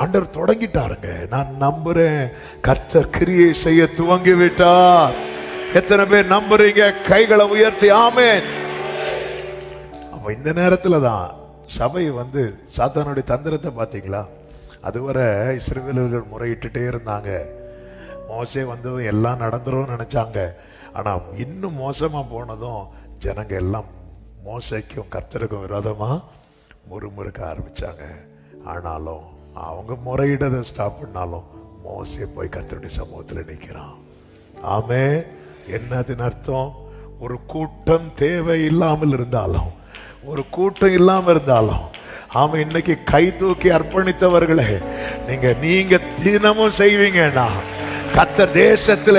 ஆண்டவர் தொடங்கிட்டாருங்க. நான் நம்புறேன், கர்த்தர் கிரியை செய்ய துவங்கி விட்டார். எத்தனை பேர் நம்புறீங்க? கைகளை உயர்த்தி ஆமென். அப்ப இந்த நேரத்துல தான் சபை வந்து சாத்தானுடைய தந்திரத்தை பாத்தீங்களா? அதுவரை இஸ்ரவேலர்கள் முறையிட்டுட்டே இருந்தாங்க. மோசே வந்ததும் எல்லாம் நடந்துரும் நினைச்சாங்க. ஆனா இன்னும் மோசமா போனதும் ஜனங்க எல்லாம் மோசைக்கும் கர்த்தருக்கும் விரோதமா முறுமுறுக்க ஆரம்பிச்சாங்க. ஆனாலும் அவங்க முறையிடதை ஸ்டாப் பண்ணாலும் மோசே போய் கர்த்தருடைய சமூகத்துல நிக்கிறான். ஆமே. என்னதுன்னு அர்த்தம்? ஒரு கூட்டம் தேவை இல்லாமல் இருந்தாலும், ஒரு கூட்டம் இல்லாம இருந்தாலும், ஆமா, இன்னைக்கு கை தூக்கி அர்ப்பணித்தவர்களே, நீங்க தினமும் செய்வீங்கன்னா கர்த்தர் தேசத்துல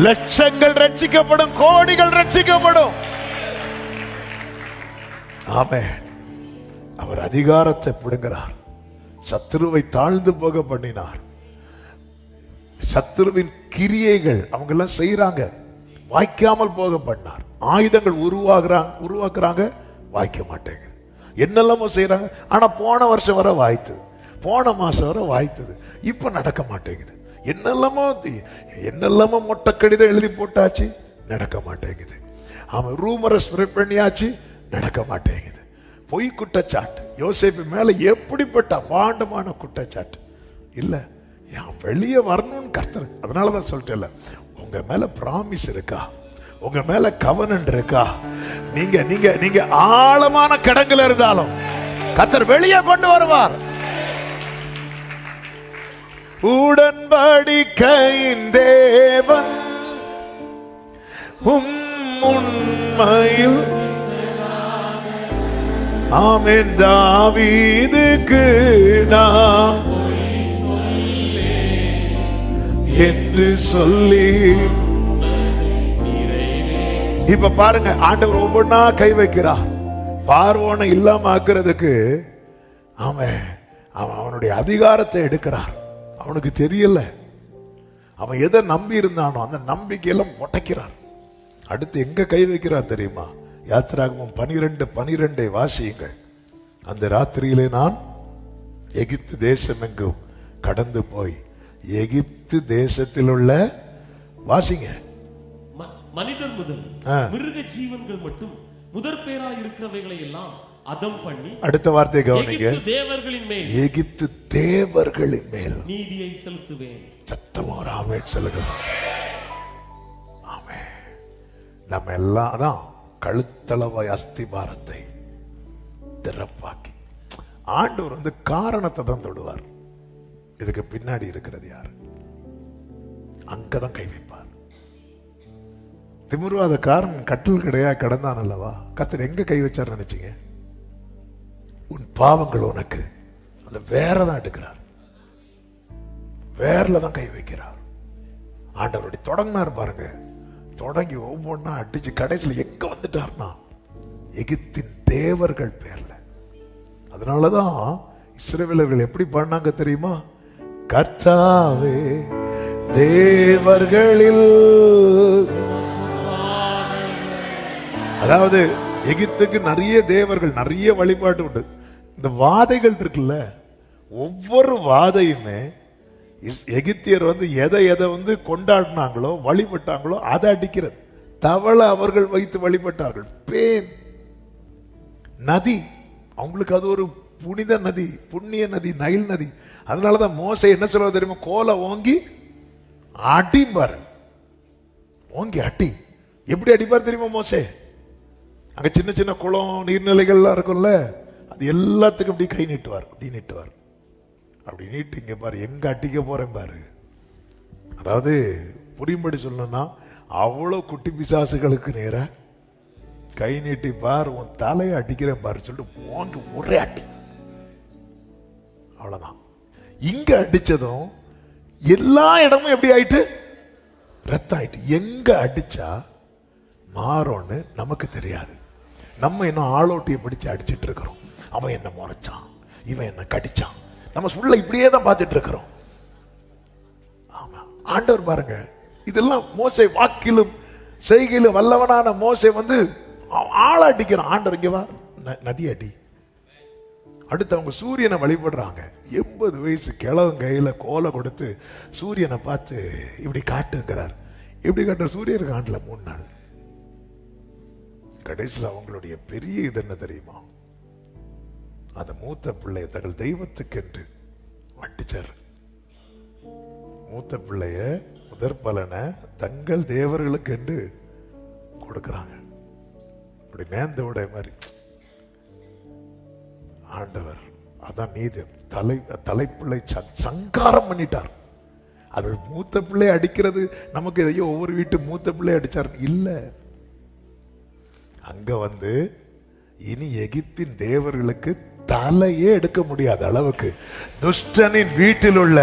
லட்சங்கள் ரட்சிக்கப்படும், கோடிகள் ரட்சிக்கப்படும். ஆமே. அவர் அதிகாரத்தை பிடுங்கிறார், சத்துருவை தாழ்ந்து போக பண்ணினார். சத்துருவின் கிரியைகள் அவங்க எல்லாம் செய்யறாங்க, வாய்க்காமல் போக பண்ணார். ஆயுதங்கள் உருவாக்குறாங்க, வாய்க்க மாட்டேங்குது. என்னெல்லாமோ செய்யறாங்க, ஆனா போன வருஷம் வரை வாய்த்தது, போன மாசம் வரை வாய்த்தது, இப்ப நடக்க மாட்டேங்குது. என்னெல்லாமோ மொட்டை கடிதம் எழுதி போட்டாச்சு, நடக்க மாட்டேங்குது. அவன் ரூமரை ஸ்ப்ரெட் பண்ணியாச்சு, நடக்க மாட்டேங்குது. பொய் குற்றச்சாட்டு யோசேப்பு மேல எப்படிப்பட்ட அபாண்டமான குற்றச்சாட்டு இல்ல, வெளியே வரணும்னு கர்த்தர். அதனாலதான் சொல்லிட்டேன்ல, உங்க மேல பிராமிஸ் இருக்கா, உங்க மேல கவனன்ட் இருக்கா? நீங்க நீங்க நீங்க ஆழமான கடங்குல இருந்தாலும் கர்த்தர் வெளியே கொண்டு வருவார். உடன்படிக்கையின் தேவன் உண்மையில் ஆமென். தாவீதுக்கு நான் என்று சொல்லி, இப்ப பாருங்க, ஆண்டவர் ஒவ்வொன்னா கை வைக்கிறார். பார்வோனை இல்லாம ஆக்குறதுக்கு அவனுடைய அதிகாரத்தை எடுக்கிறார். அவனுக்கு தெரியல, அவன் எதை நம்பி இருந்தானோ அந்த நம்பிக்கையெல்லாம் உடைக்கிறார். அடுத்து எங்க கை வைக்கிறார் தெரியுமா? யாத்திராகமம் 12:12 வாசியுங்கள். அந்த ராத்திரியிலே நான் எகிப்து தேசம் எங்கும் கடந்து போய் எகிப்து தேசத்தில் உள்ள வாசிங்க, மனிதர் முதல் மிருக ஜீவன்கள் மட்டும் முதற் பேரா இருக்கிறவைகளை எல்லாம் அதம் பண்ணி, அடுத்த வார்த்தை கவனிங்க, எகிப்து தேவர்களின் மேல், எகிப்து தேவர்களின் மேல் நீதியை செலுத்துவேன். சத்தமா ஒரு ஆமென் சொல்லுங்க. ஆமென். நம்ம எல்லாம் அதான் கழுத்தளவாய் அஸ்திபாரத்தை திறப்பாக்கி ஆண்டவர் காரணத்தை தான் தொடுவார். இதுக்கு பின்னாடி இருக்கிறது யார்? அங்கதான் கை வைப்பார். திமிர்வாத காரன் கட்டில் கிடையா கிடந்தான் அல்லவா, கர்த்தர் எங்க கை வச்சார் நினைச்சீங்க? உன் பாவங்கள் உனக்கு அந்த வேறதான் எடுக்கிறார், வேர்ல தான் கை வைக்கிறார். ஆண்டவருடைய தொடங்கினார் பாருங்க, தொடங்கி ஒவ்வொன்னா அடிச்சு கடைசியில் எங்க வந்துட்டார்னா எகிப்தின் தேவர்கள் பேர்ல. அதனாலதான் இஸ்ரவேலர்கள் எப்படி பண்ணாங்க தெரியுமா? கர்த்தாவே தேவர்களில், அதாவது எகிப்துக்கு நிறைய தேவர்கள், நிறைய வழிபாடு உண்டு. இந்த வாதைகள் இருக்குல்ல, ஒவ்வொரு வாதையுமே எகிப்தியர் எதை எதை கொண்டாடினாங்களோ வழிபட்டாங்களோ அதை அடிக்கிறது. தவளை அவர்கள் வைத்து வழிபட்டார்கள். பேன் நதி அவங்களுக்கு அது ஒரு புனித நதி, புண்ணிய நதி, நைல் நதி. அதனாலதான் மோசே என்ன சொல்ல தெரியுமா? கோலை ஓங்கி அடிப்பார். ஓங்கி அடி. எப்படி அடிப்பார் தெரியுமா மோசே? அங்க சின்ன சின்ன குளம் நீர்நிலைகள்லாம் இருக்கும்ல, அது எல்லாத்துக்கும் இப்படி கை நீட்டுவார், அப்படி நீட்டுவார். அப்படி நீட்டிங்க பாரு, எங்க அடிக்க போறேன் பாரு. அதாவது புரியும்படி சொல்லணும்னா, அவ்வளவு குட்டி பிசாசுகளுக்கு நேர கை நீட்டி பார், உன் தலையை அடிக்கிறேன் பாரு சொல்லிட்டு ஓங்கி ஒரே அடி. அவ்வளவுதான். இங்க அடிச்சதும் எல்லா இடமும் எப்படி ஆயிட்டு? ரத்தம் ஆயிட்டு. எங்க அடிச்சா மாறோன்னு நமக்கு தெரியாது. நம்ம இன்னும் ஆளோட்டியை பிடிச்சு அடிச்சிட்டு இருக்கிறோம். அவன் என்ன முறைச்சான், இவன் என்ன கடிச்சான், நம்ம சொல்ல இப்படியே தான் பார்த்துட்டு இருக்கிறோம். ஆமா, ஆண்டவர் பாருங்க, இதெல்லாம் மோசே வாக்கிலும் செய்கையிலும் வல்லவனான மோசே ஆள அடிக்கிறான். ஆண்டவர் இங்க வா, நதி அடி. அடுத்து அவங்க சூரியனை வழிபடுறாங்க. 80 வயசு கிழவன் கையில கோலை கொடுத்து சூரியனை பார்த்து இப்படி காட்டுங்கிறார். இப்படி காட்டுற சூரியன் காட்டல 3 நாள். கடைசியில் அவங்களுடைய பெரிய இது என்ன தெரியுமா? அந்த மூத்த பிள்ளைய தங்கள் தெய்வத்துக்கென்று வட்டிச்சார். மூத்த பிள்ளைய முதற் பலனை தங்கள் தேவர்களுக்கு என்று கொடுக்கிறாங்க. அப்படி மேந்த உடைய மாதிரி ஆண்டவர் அதான் நீதி தலைப்பிள்ளை சங்காரம் பண்ணிட்டார். அது மூத்த பிள்ளை அடிக்கிறது நமக்கு எதையோ ஒவ்வொரு வீட்டு மூத்த பிள்ளை அடிச்சார் இல்ல. அங்க இனி எகிப்தின் தேவர்களுக்கு தலையே எடுக்க முடியாத அளவுக்கு துஷ்டனின் வீட்டில் உள்ள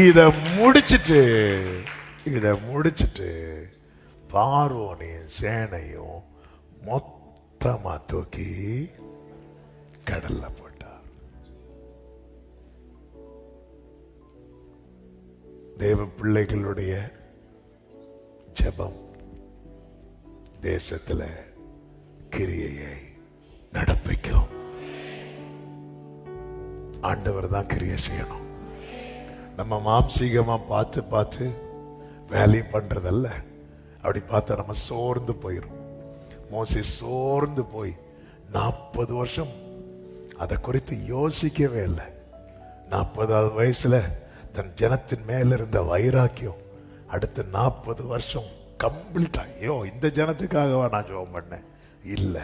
இத முடிச்சிட்டு பார்வோனையும் சேனையும் மொத்தமா தூக்கி கடல்ல போட்டார். தேவ பிள்ளைகளுடைய ஜெபம் தேசத்துல கிரியையை நடப்பிக்கும். ஆண்டவர் தான் கிரியை செய்யணும். நம்ம மாம்சீகமா பார்த்து வேலை பண்றதல்ல. அப்படி பார்த்தா நம்ம சோர்ந்து போயிரும். மோசே சோர்ந்து போய் 40 வருஷம் அதை குறித்து யோசிக்கவே இல்லை. 40வது வயசுல தன் ஜனத்தின் மேல இருந்த வைராக்கியம் அடுத்த 40 வருஷம் கம்ப்ளீட் ஐயோ இந்த ஜனத்துக்காகவா நான் ஜெபம் பண்ணேன் இல்ல.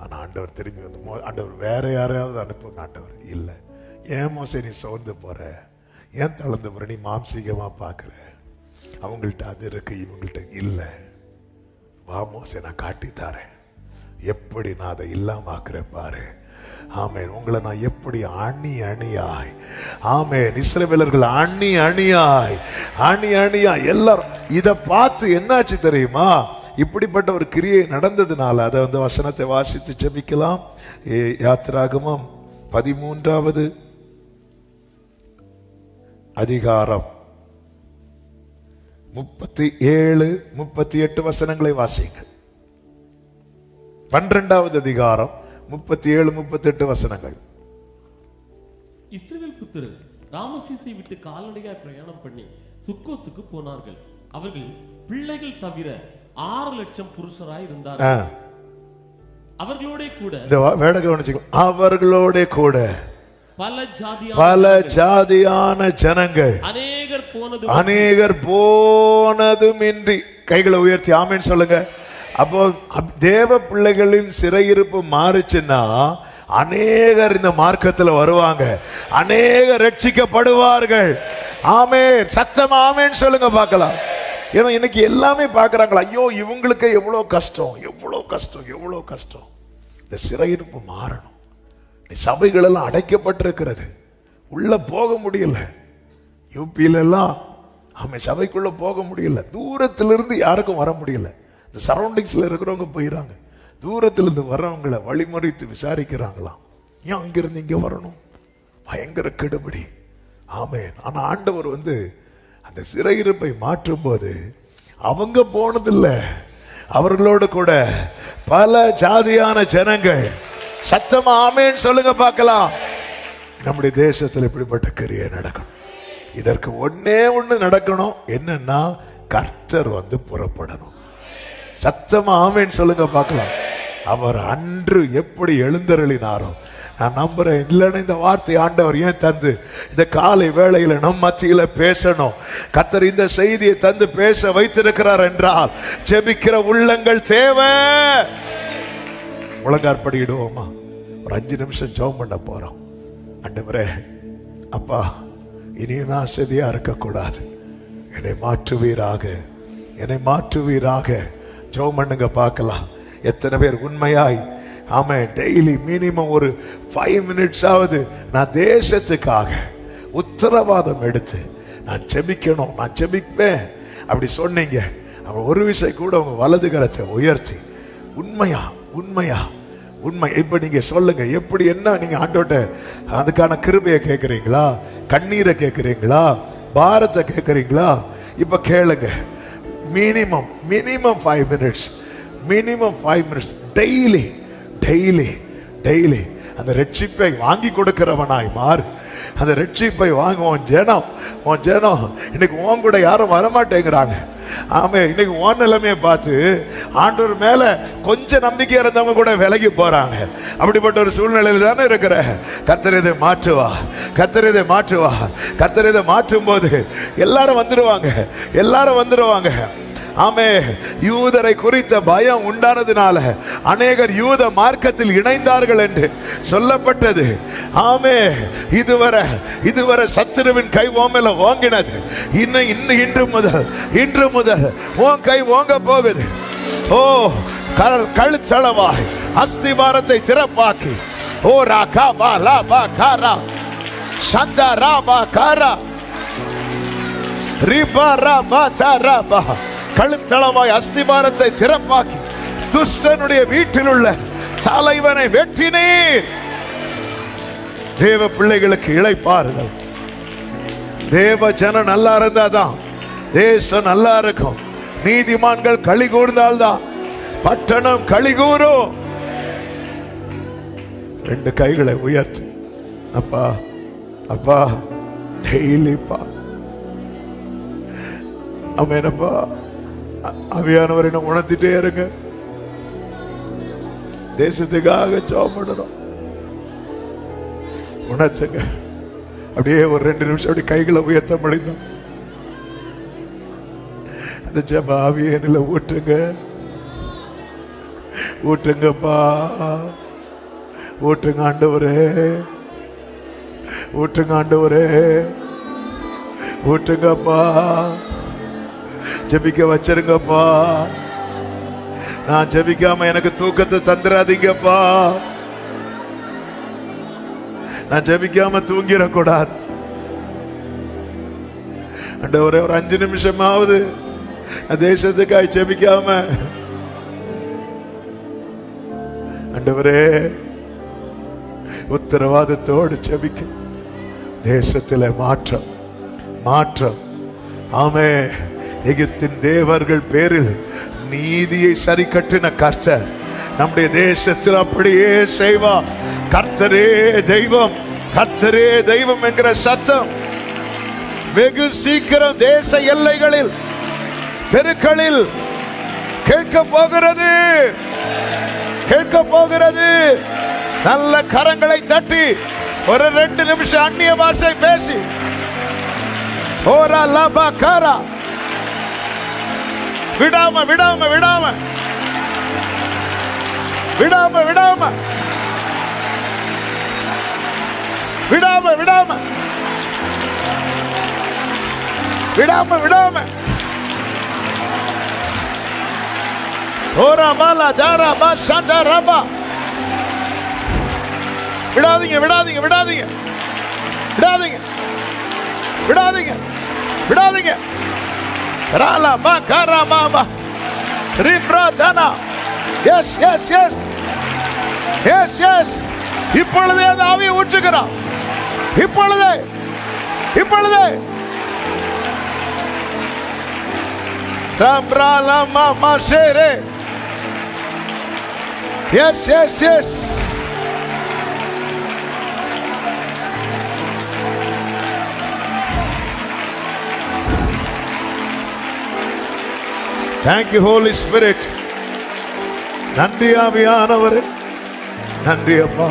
ஆனா ஆண்டவர் திரும்பி ஆண்டவர் வேற யாரையாவது அனுப்புங்க. ஆண்டவர் இல்ல, ஏன் மோசே நீ சோர்ந்து போற, ஏன் தளர்ந்து போற, நீ மாம்சீகமா பாக்குற, அவங்கள்ட்ட அது இருக்கு இவங்கள்ட்ட இல்ல, வா மோசே நான் காட்டி தரேன் எப்படி நான் அதை இல்லாம ஆக்குறேன் பாரு. ஆமென். உங்களை நான் எப்படி அணியாய் ஆமென் இஸ்ரவேலர்கள் அணியாய் எல்லாரும் இதை பார்த்து என்னாச்சு தெரியுமா? இப்படிப்பட்ட ஒரு கிரியை நடந்ததுனால அதை வசனத்தை வாசித்து ஜெபிக்கலாம். யாத்திராகமம் 13வது அதிகாரம் 37, 38 வசனங்களை வாசியுங்கள். 12வது அதிகாரம் 37, 38 வசனங்கள். இஸ்ரவேல் புத்திரர் ராமசீசை விட்டு கால்நடையாய் பிரயாணம் பண்ணி சுக்கோத்துக்கு போனார்கள். அவர்கள் பிள்ளைகள் தவிர 6 லட்சம் புருஷராய் இருந்தார்கள். அவர்களோட கூட இந்த வேட கவனிச்சுக்கலாம், அவர்களோட கூட பல ஜாதியான ஜனங்கள் அநேகர் போனதுமின்றி. கைகளை உயர்த்தி ஆமென் சொல்லுங்க. அப்போ தேவ பிள்ளைகளின் சிறையிருப்பு மாறுச்சுன்னா அநேகர் இந்த மார்க்கத்தில் வருவாங்க, அநேகர் ரட்சிக்கப்படுவார்கள். ஆமென், சத்தமா ஆமென் சொல்லுங்க பார்க்கலாம். ஏன்னா இன்னைக்கு எல்லாமே பார்க்கறாங்களா, ஐயோ இவங்களுக்கு எவ்வளவு கஷ்டம், எவ்வளவு கஷ்டம், எவ்வளவு கஷ்டம். இந்த சிறையிருப்பு மாறணும். சபைகள் எல்லாம் அடைக்கப்பட்டிருக்கிறது, உள்ள போக முடியல. யூபியில எல்லாம் சபைக்குள்ள போக முடியல, தூரத்திலிருந்து யாருக்கும் வர முடியல. இந்த சரௌண்டிங்ஸ்ல இருக்கிறவங்க போயிடறாங்க, தூரத்திலிருந்து வர்றவங்களை வழிமறித்து விசாரிக்கிறாங்களாம், ஏன் அங்கிருந்து இங்க வரணும், பயங்கர கெடுபடி. ஆமென். ஆனா ஆண்டவர் அந்த சிறையிருப்பை மாற்றும் போது அவங்க போனதில்ல, அவர்களோடு கூட பல ஜாதியான ஜனங்கள். சத்தமா ஆமென் சொல்லுங்க பார்க்கலாம். நம்முடைய தேசத்தில் இப்படிப்பட்ட கிரியை நடக்கணும். இதற்கு ஒன்னே ஒண்ணு நடக்கணும், என்னன்னா கர்த்தர் புறப்படணும். சத்தமா ஆமென் சொல்லுங்க பார்க்கலாம். அவர் அன்று எப்படி எழுந்தருளினாரோ நான் நம்புறேன். இல்லைன்னா இந்த வார்த்தை ஆண்டவர் ஏன் தந்து இந்த காலை வேளையில நம் மத்தியில பேசணும். கர்த்தர் இந்த செய்தியை தந்து பேச வைத்திருக்கிறார் என்றால் ஜெபிக்கிற உள்ளங்கள் தேவை. முழங்காற்படியிடுவோமா? ஒரு 5 நிமிஷம் ஜெபம் பண்ண போறோம். ஆண்டவரே, அப்பா, இனியும் நான் அசதியா இருக்கக்கூடாது, என்னை மாற்றுவீராக, என்னை மாற்றுவீராக. ஜெபம் பண்ணுங்க பார்க்கலாம். எத்தனை பேர் உண்மையாய் டெய்லி மினிமம் ஒரு 5 மினிட்ஸ் ஆவது நான் தேசத்துக்காக உத்தரவாதம் எடுத்து நான் ஜெபிக்கணும், நான் ஜெபிப்பேன் அப்படி சொன்னீங்க. அவன் ஒரு விஷயம் கூட உங்க வலது கரத்தை உயர்த்தி உண்மையா உண்மையா உண்மை இப்ப நீங்க சொல்லுங்க. எப்படி என்ன நீங்க ஆண்டோட்ட அதுக்கான கிருபையை கேட்கறீங்களா, கண்ணீரை கேட்கறீங்களா, பாரத்தை கேட்கறீங்களா? இப்ப கேளுங்க. Minimum 5 minutes, minimum 5 minutes daily daily daily அந்த ரட்சிப்பை வாங்கி கொடுக்கிறவனாய் மாறு. அந்த ரட்சிப்பை வாங்குவோம். உன் ஜனம் இன்னைக்கு உன் கூட யாரும் வரமாட்டேங்கிறாங்க. ஆமே, இன்னைக்கு உன் நிலைமையை பார்த்து ஆண்டவர் மேல கொஞ்சம் நம்பிக்கை இருந்தவங்க கூட விலகி போறாங்க. அப்படிப்பட்ட ஒரு சூழ்நிலையில் தானே இருக்கிற. கர்த்தர் இதை மாற்றுவா, கர்த்தர் இதை மாற்றுவா. கர்த்தர் இதை மாற்றும் போது எல்லாரும் வந்துருவாங்க, எல்லாரும் வந்துருவாங்க. ஆமே, யூதரை குறித்த பயம் உண்டானதுனால அநேகர் யூத மார்க்கத்தில் இணைந்தார்கள் என்று சொல்லப்பட்டது. ஆமே, இதுவரை சத்துருவின் கை ஓமேல ஓங்கினது. இன்று முதல் உன் கை ஓங்க போகுது. ஓ, கழுத்தளவாய் அஸ்திவாரத்தை திறப்பாக்கி, ஓ ராகா பா லா பா காரா சந்தா ரா பா காரா ரிபா ரா பா தாரா பா, கழுத்தளவாய் அஸ்திபாரத்தை திறப்பாக்கி துஷ்டனுடைய வீட்டில் உள்ள தலைவனை வெட்டினீர். தேவ பிள்ளைகளுக்கு இளைப்பாறுதல். தேவ ஜனம் நல்லா இருந்தாதான் தேசம் நல்லா இருக்கும். நீதிமான்கள் களி கூர்ந்தால்தான் பட்டணம் களி கூறும். 2 கைகளை உயர்த்து. அப்பா, அப்பா, டெய்லிப்பா. ஆமெனப்பா. ஆவியானவரை நம்ம உணர்த்திட்டே இருங்க. தேசத்துக்காக ஜெபம் பண்ணணும். உணர்த்துங்க. அப்படியே ஒரு 2 நிமிஷம் அப்படி கைகளை உயர்த்த முடியும். அந்த ஜெப ஆவியை என்னில ஊற்றுங்க, ஊற்றுங்கப்பா, ஊற்றுங்க ஆண்டவரே, ஊற்றுங்க ஆண்டவரே, ஊற்றுங்கப்பா. ஜெபிக்க வச்சிருங்கப்பா. நான் ஜெபிக்காம எனக்கு தூக்கத்தை தந்துடாதீங்கப்பா. நான் ஜெபிக்காம தூங்கிடக்கூடாது. ஆண்டவரே, ஒரு 5 நிமிஷமாவது தேசத்துக்காய் ஜெபிக்காம. ஆண்டவரே, உத்தரவாதத்தோடு ஜெபிக்க. தேசத்தில் மாற்றம், மாற்றம். ஆமே, எகிப்தின் தேவர்கள் பேரில் நீதியை சரி கட்டின கர்த்தர் நம்முடைய தேசத்தில் அப்படியே செய்வா. கர்த்தரே தெய்வம், கர்த்தரே தெய்வம் என்கிற சத்தம் வெகு சீக்கிரம் தேச எல்லைகளில் தெருக்களில் கேட்க போகிறது, கேட்க போகிறது. நல்ல கரங்களை தட்டி ஒரு 2 நிமிஷம் அந்நிய பாஷை பேசி ஓரா லபா காரா விடாம விடாம விடாம விடாம விடாம விடாம விடாம விடாம விடாம ஓரா பாலா ஜாரா பா சந்தா ரபா. விடாதீங்க விடாதீங்க விடாதீங்க விடாதீங்க விடாதீங்க விடாதீங்க. ராலா பா காரா பாபா ரிப்ரா ஜனா. Yes yes yes yes yes. இப்பொழுதே அந்த ஆவியை ஊற்றுகிறான். இப்பொழுதே இப்பொழுதே ரப்ரா லமா மாஷேரே. Yes yes yes. Thank you Holy Spirit. நன்றி ஆவியானவரே, நன்றி அப்பா.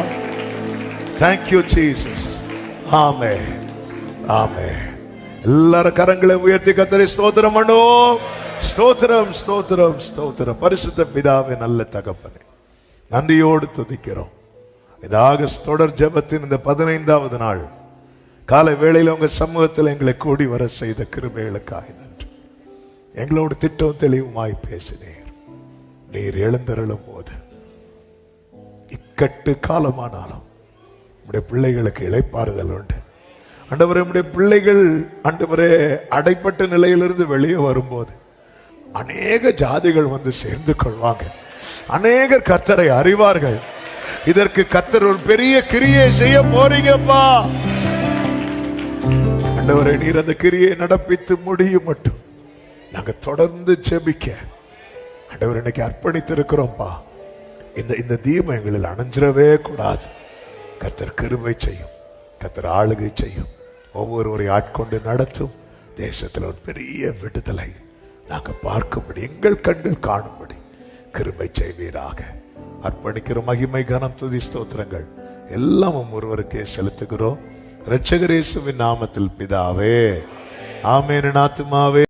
Thank you Jesus. ஆமென் ஆமென். எல்லாரும் கரங்களை உயர்த்தி கர்த்தரை ஸ்தோத்திரம் பண்ணுவோம். ஸ்தோத்திரம் ஸ்தோத்திரம் ஸ்தோத்திரம். பரிசுத்த பிதாவே, நல்ல தகப்பனே, நன்றியோடு துதிக்கிறோம். இந்த ஆகஸ்ட் தொடர் ஜெபத்தின் இந்த 15வது நாள் காலை வேளையில் உங்க சமூகத்தில் எங்களை கூடி வர செய்த கிருபைகளுக்காக நன்றி. எங்களோடு திட்டம் தெளிவுமாய் பேசினீர். நீர் எழுந்தருளும் போது இக்கட்டு காலமானாலும் நம்முடைய பிள்ளைகளுக்கு இளைப்பாறுதல் உண்டு. ஆண்டவரே, நம்முடைய பிள்ளைகள் ஆண்டவரே அடைப்பட்ட நிலையிலிருந்து வெளியே வரும்போது அநேக ஜாதிகள் வந்து சேர்ந்து கொள்வாங்க. அநேகர் கர்த்தரை அறிவார்கள். இதற்கு கர்த்தர் ஒரு பெரிய கிரியை செய்ய போறீங்கப்பா. ஆண்டவரே, நீர் அந்த கிரியை நடப்பித்து முடியும் மட்டும் நாங்க தொடர்ந்து ஜெபிக்க ஆண்டவர் இன்னைக்கு அர்ப்பணித்திருக்கிறோம்ப்பா. இந்த தீபம் எங்களில் அணைஞ்சிடவே கூடாது. கர்த்தர் கிருபை செய்யும், கர்த்தர் ஆளுகை செய்யும், ஒவ்வொருவரை ஆட்கொண்டு நடத்தும். தேசத்தில் ஒரு பெரிய விடுதலை நாங்கள் பார்க்கும்படி, எங்கள் கண்ணில் காணும்படி கிருபை செய்வீராக. அர்ப்பணிக்கிற மகிமை கனம் துதி ஸ்தோத்திரங்கள் எல்லாம் ஒருவருக்கே செலுத்துகிறோம். இரட்சகர் இயேசுவின் நாமத்தில் பிதாவே, ஆமென். ஆத்துமாவே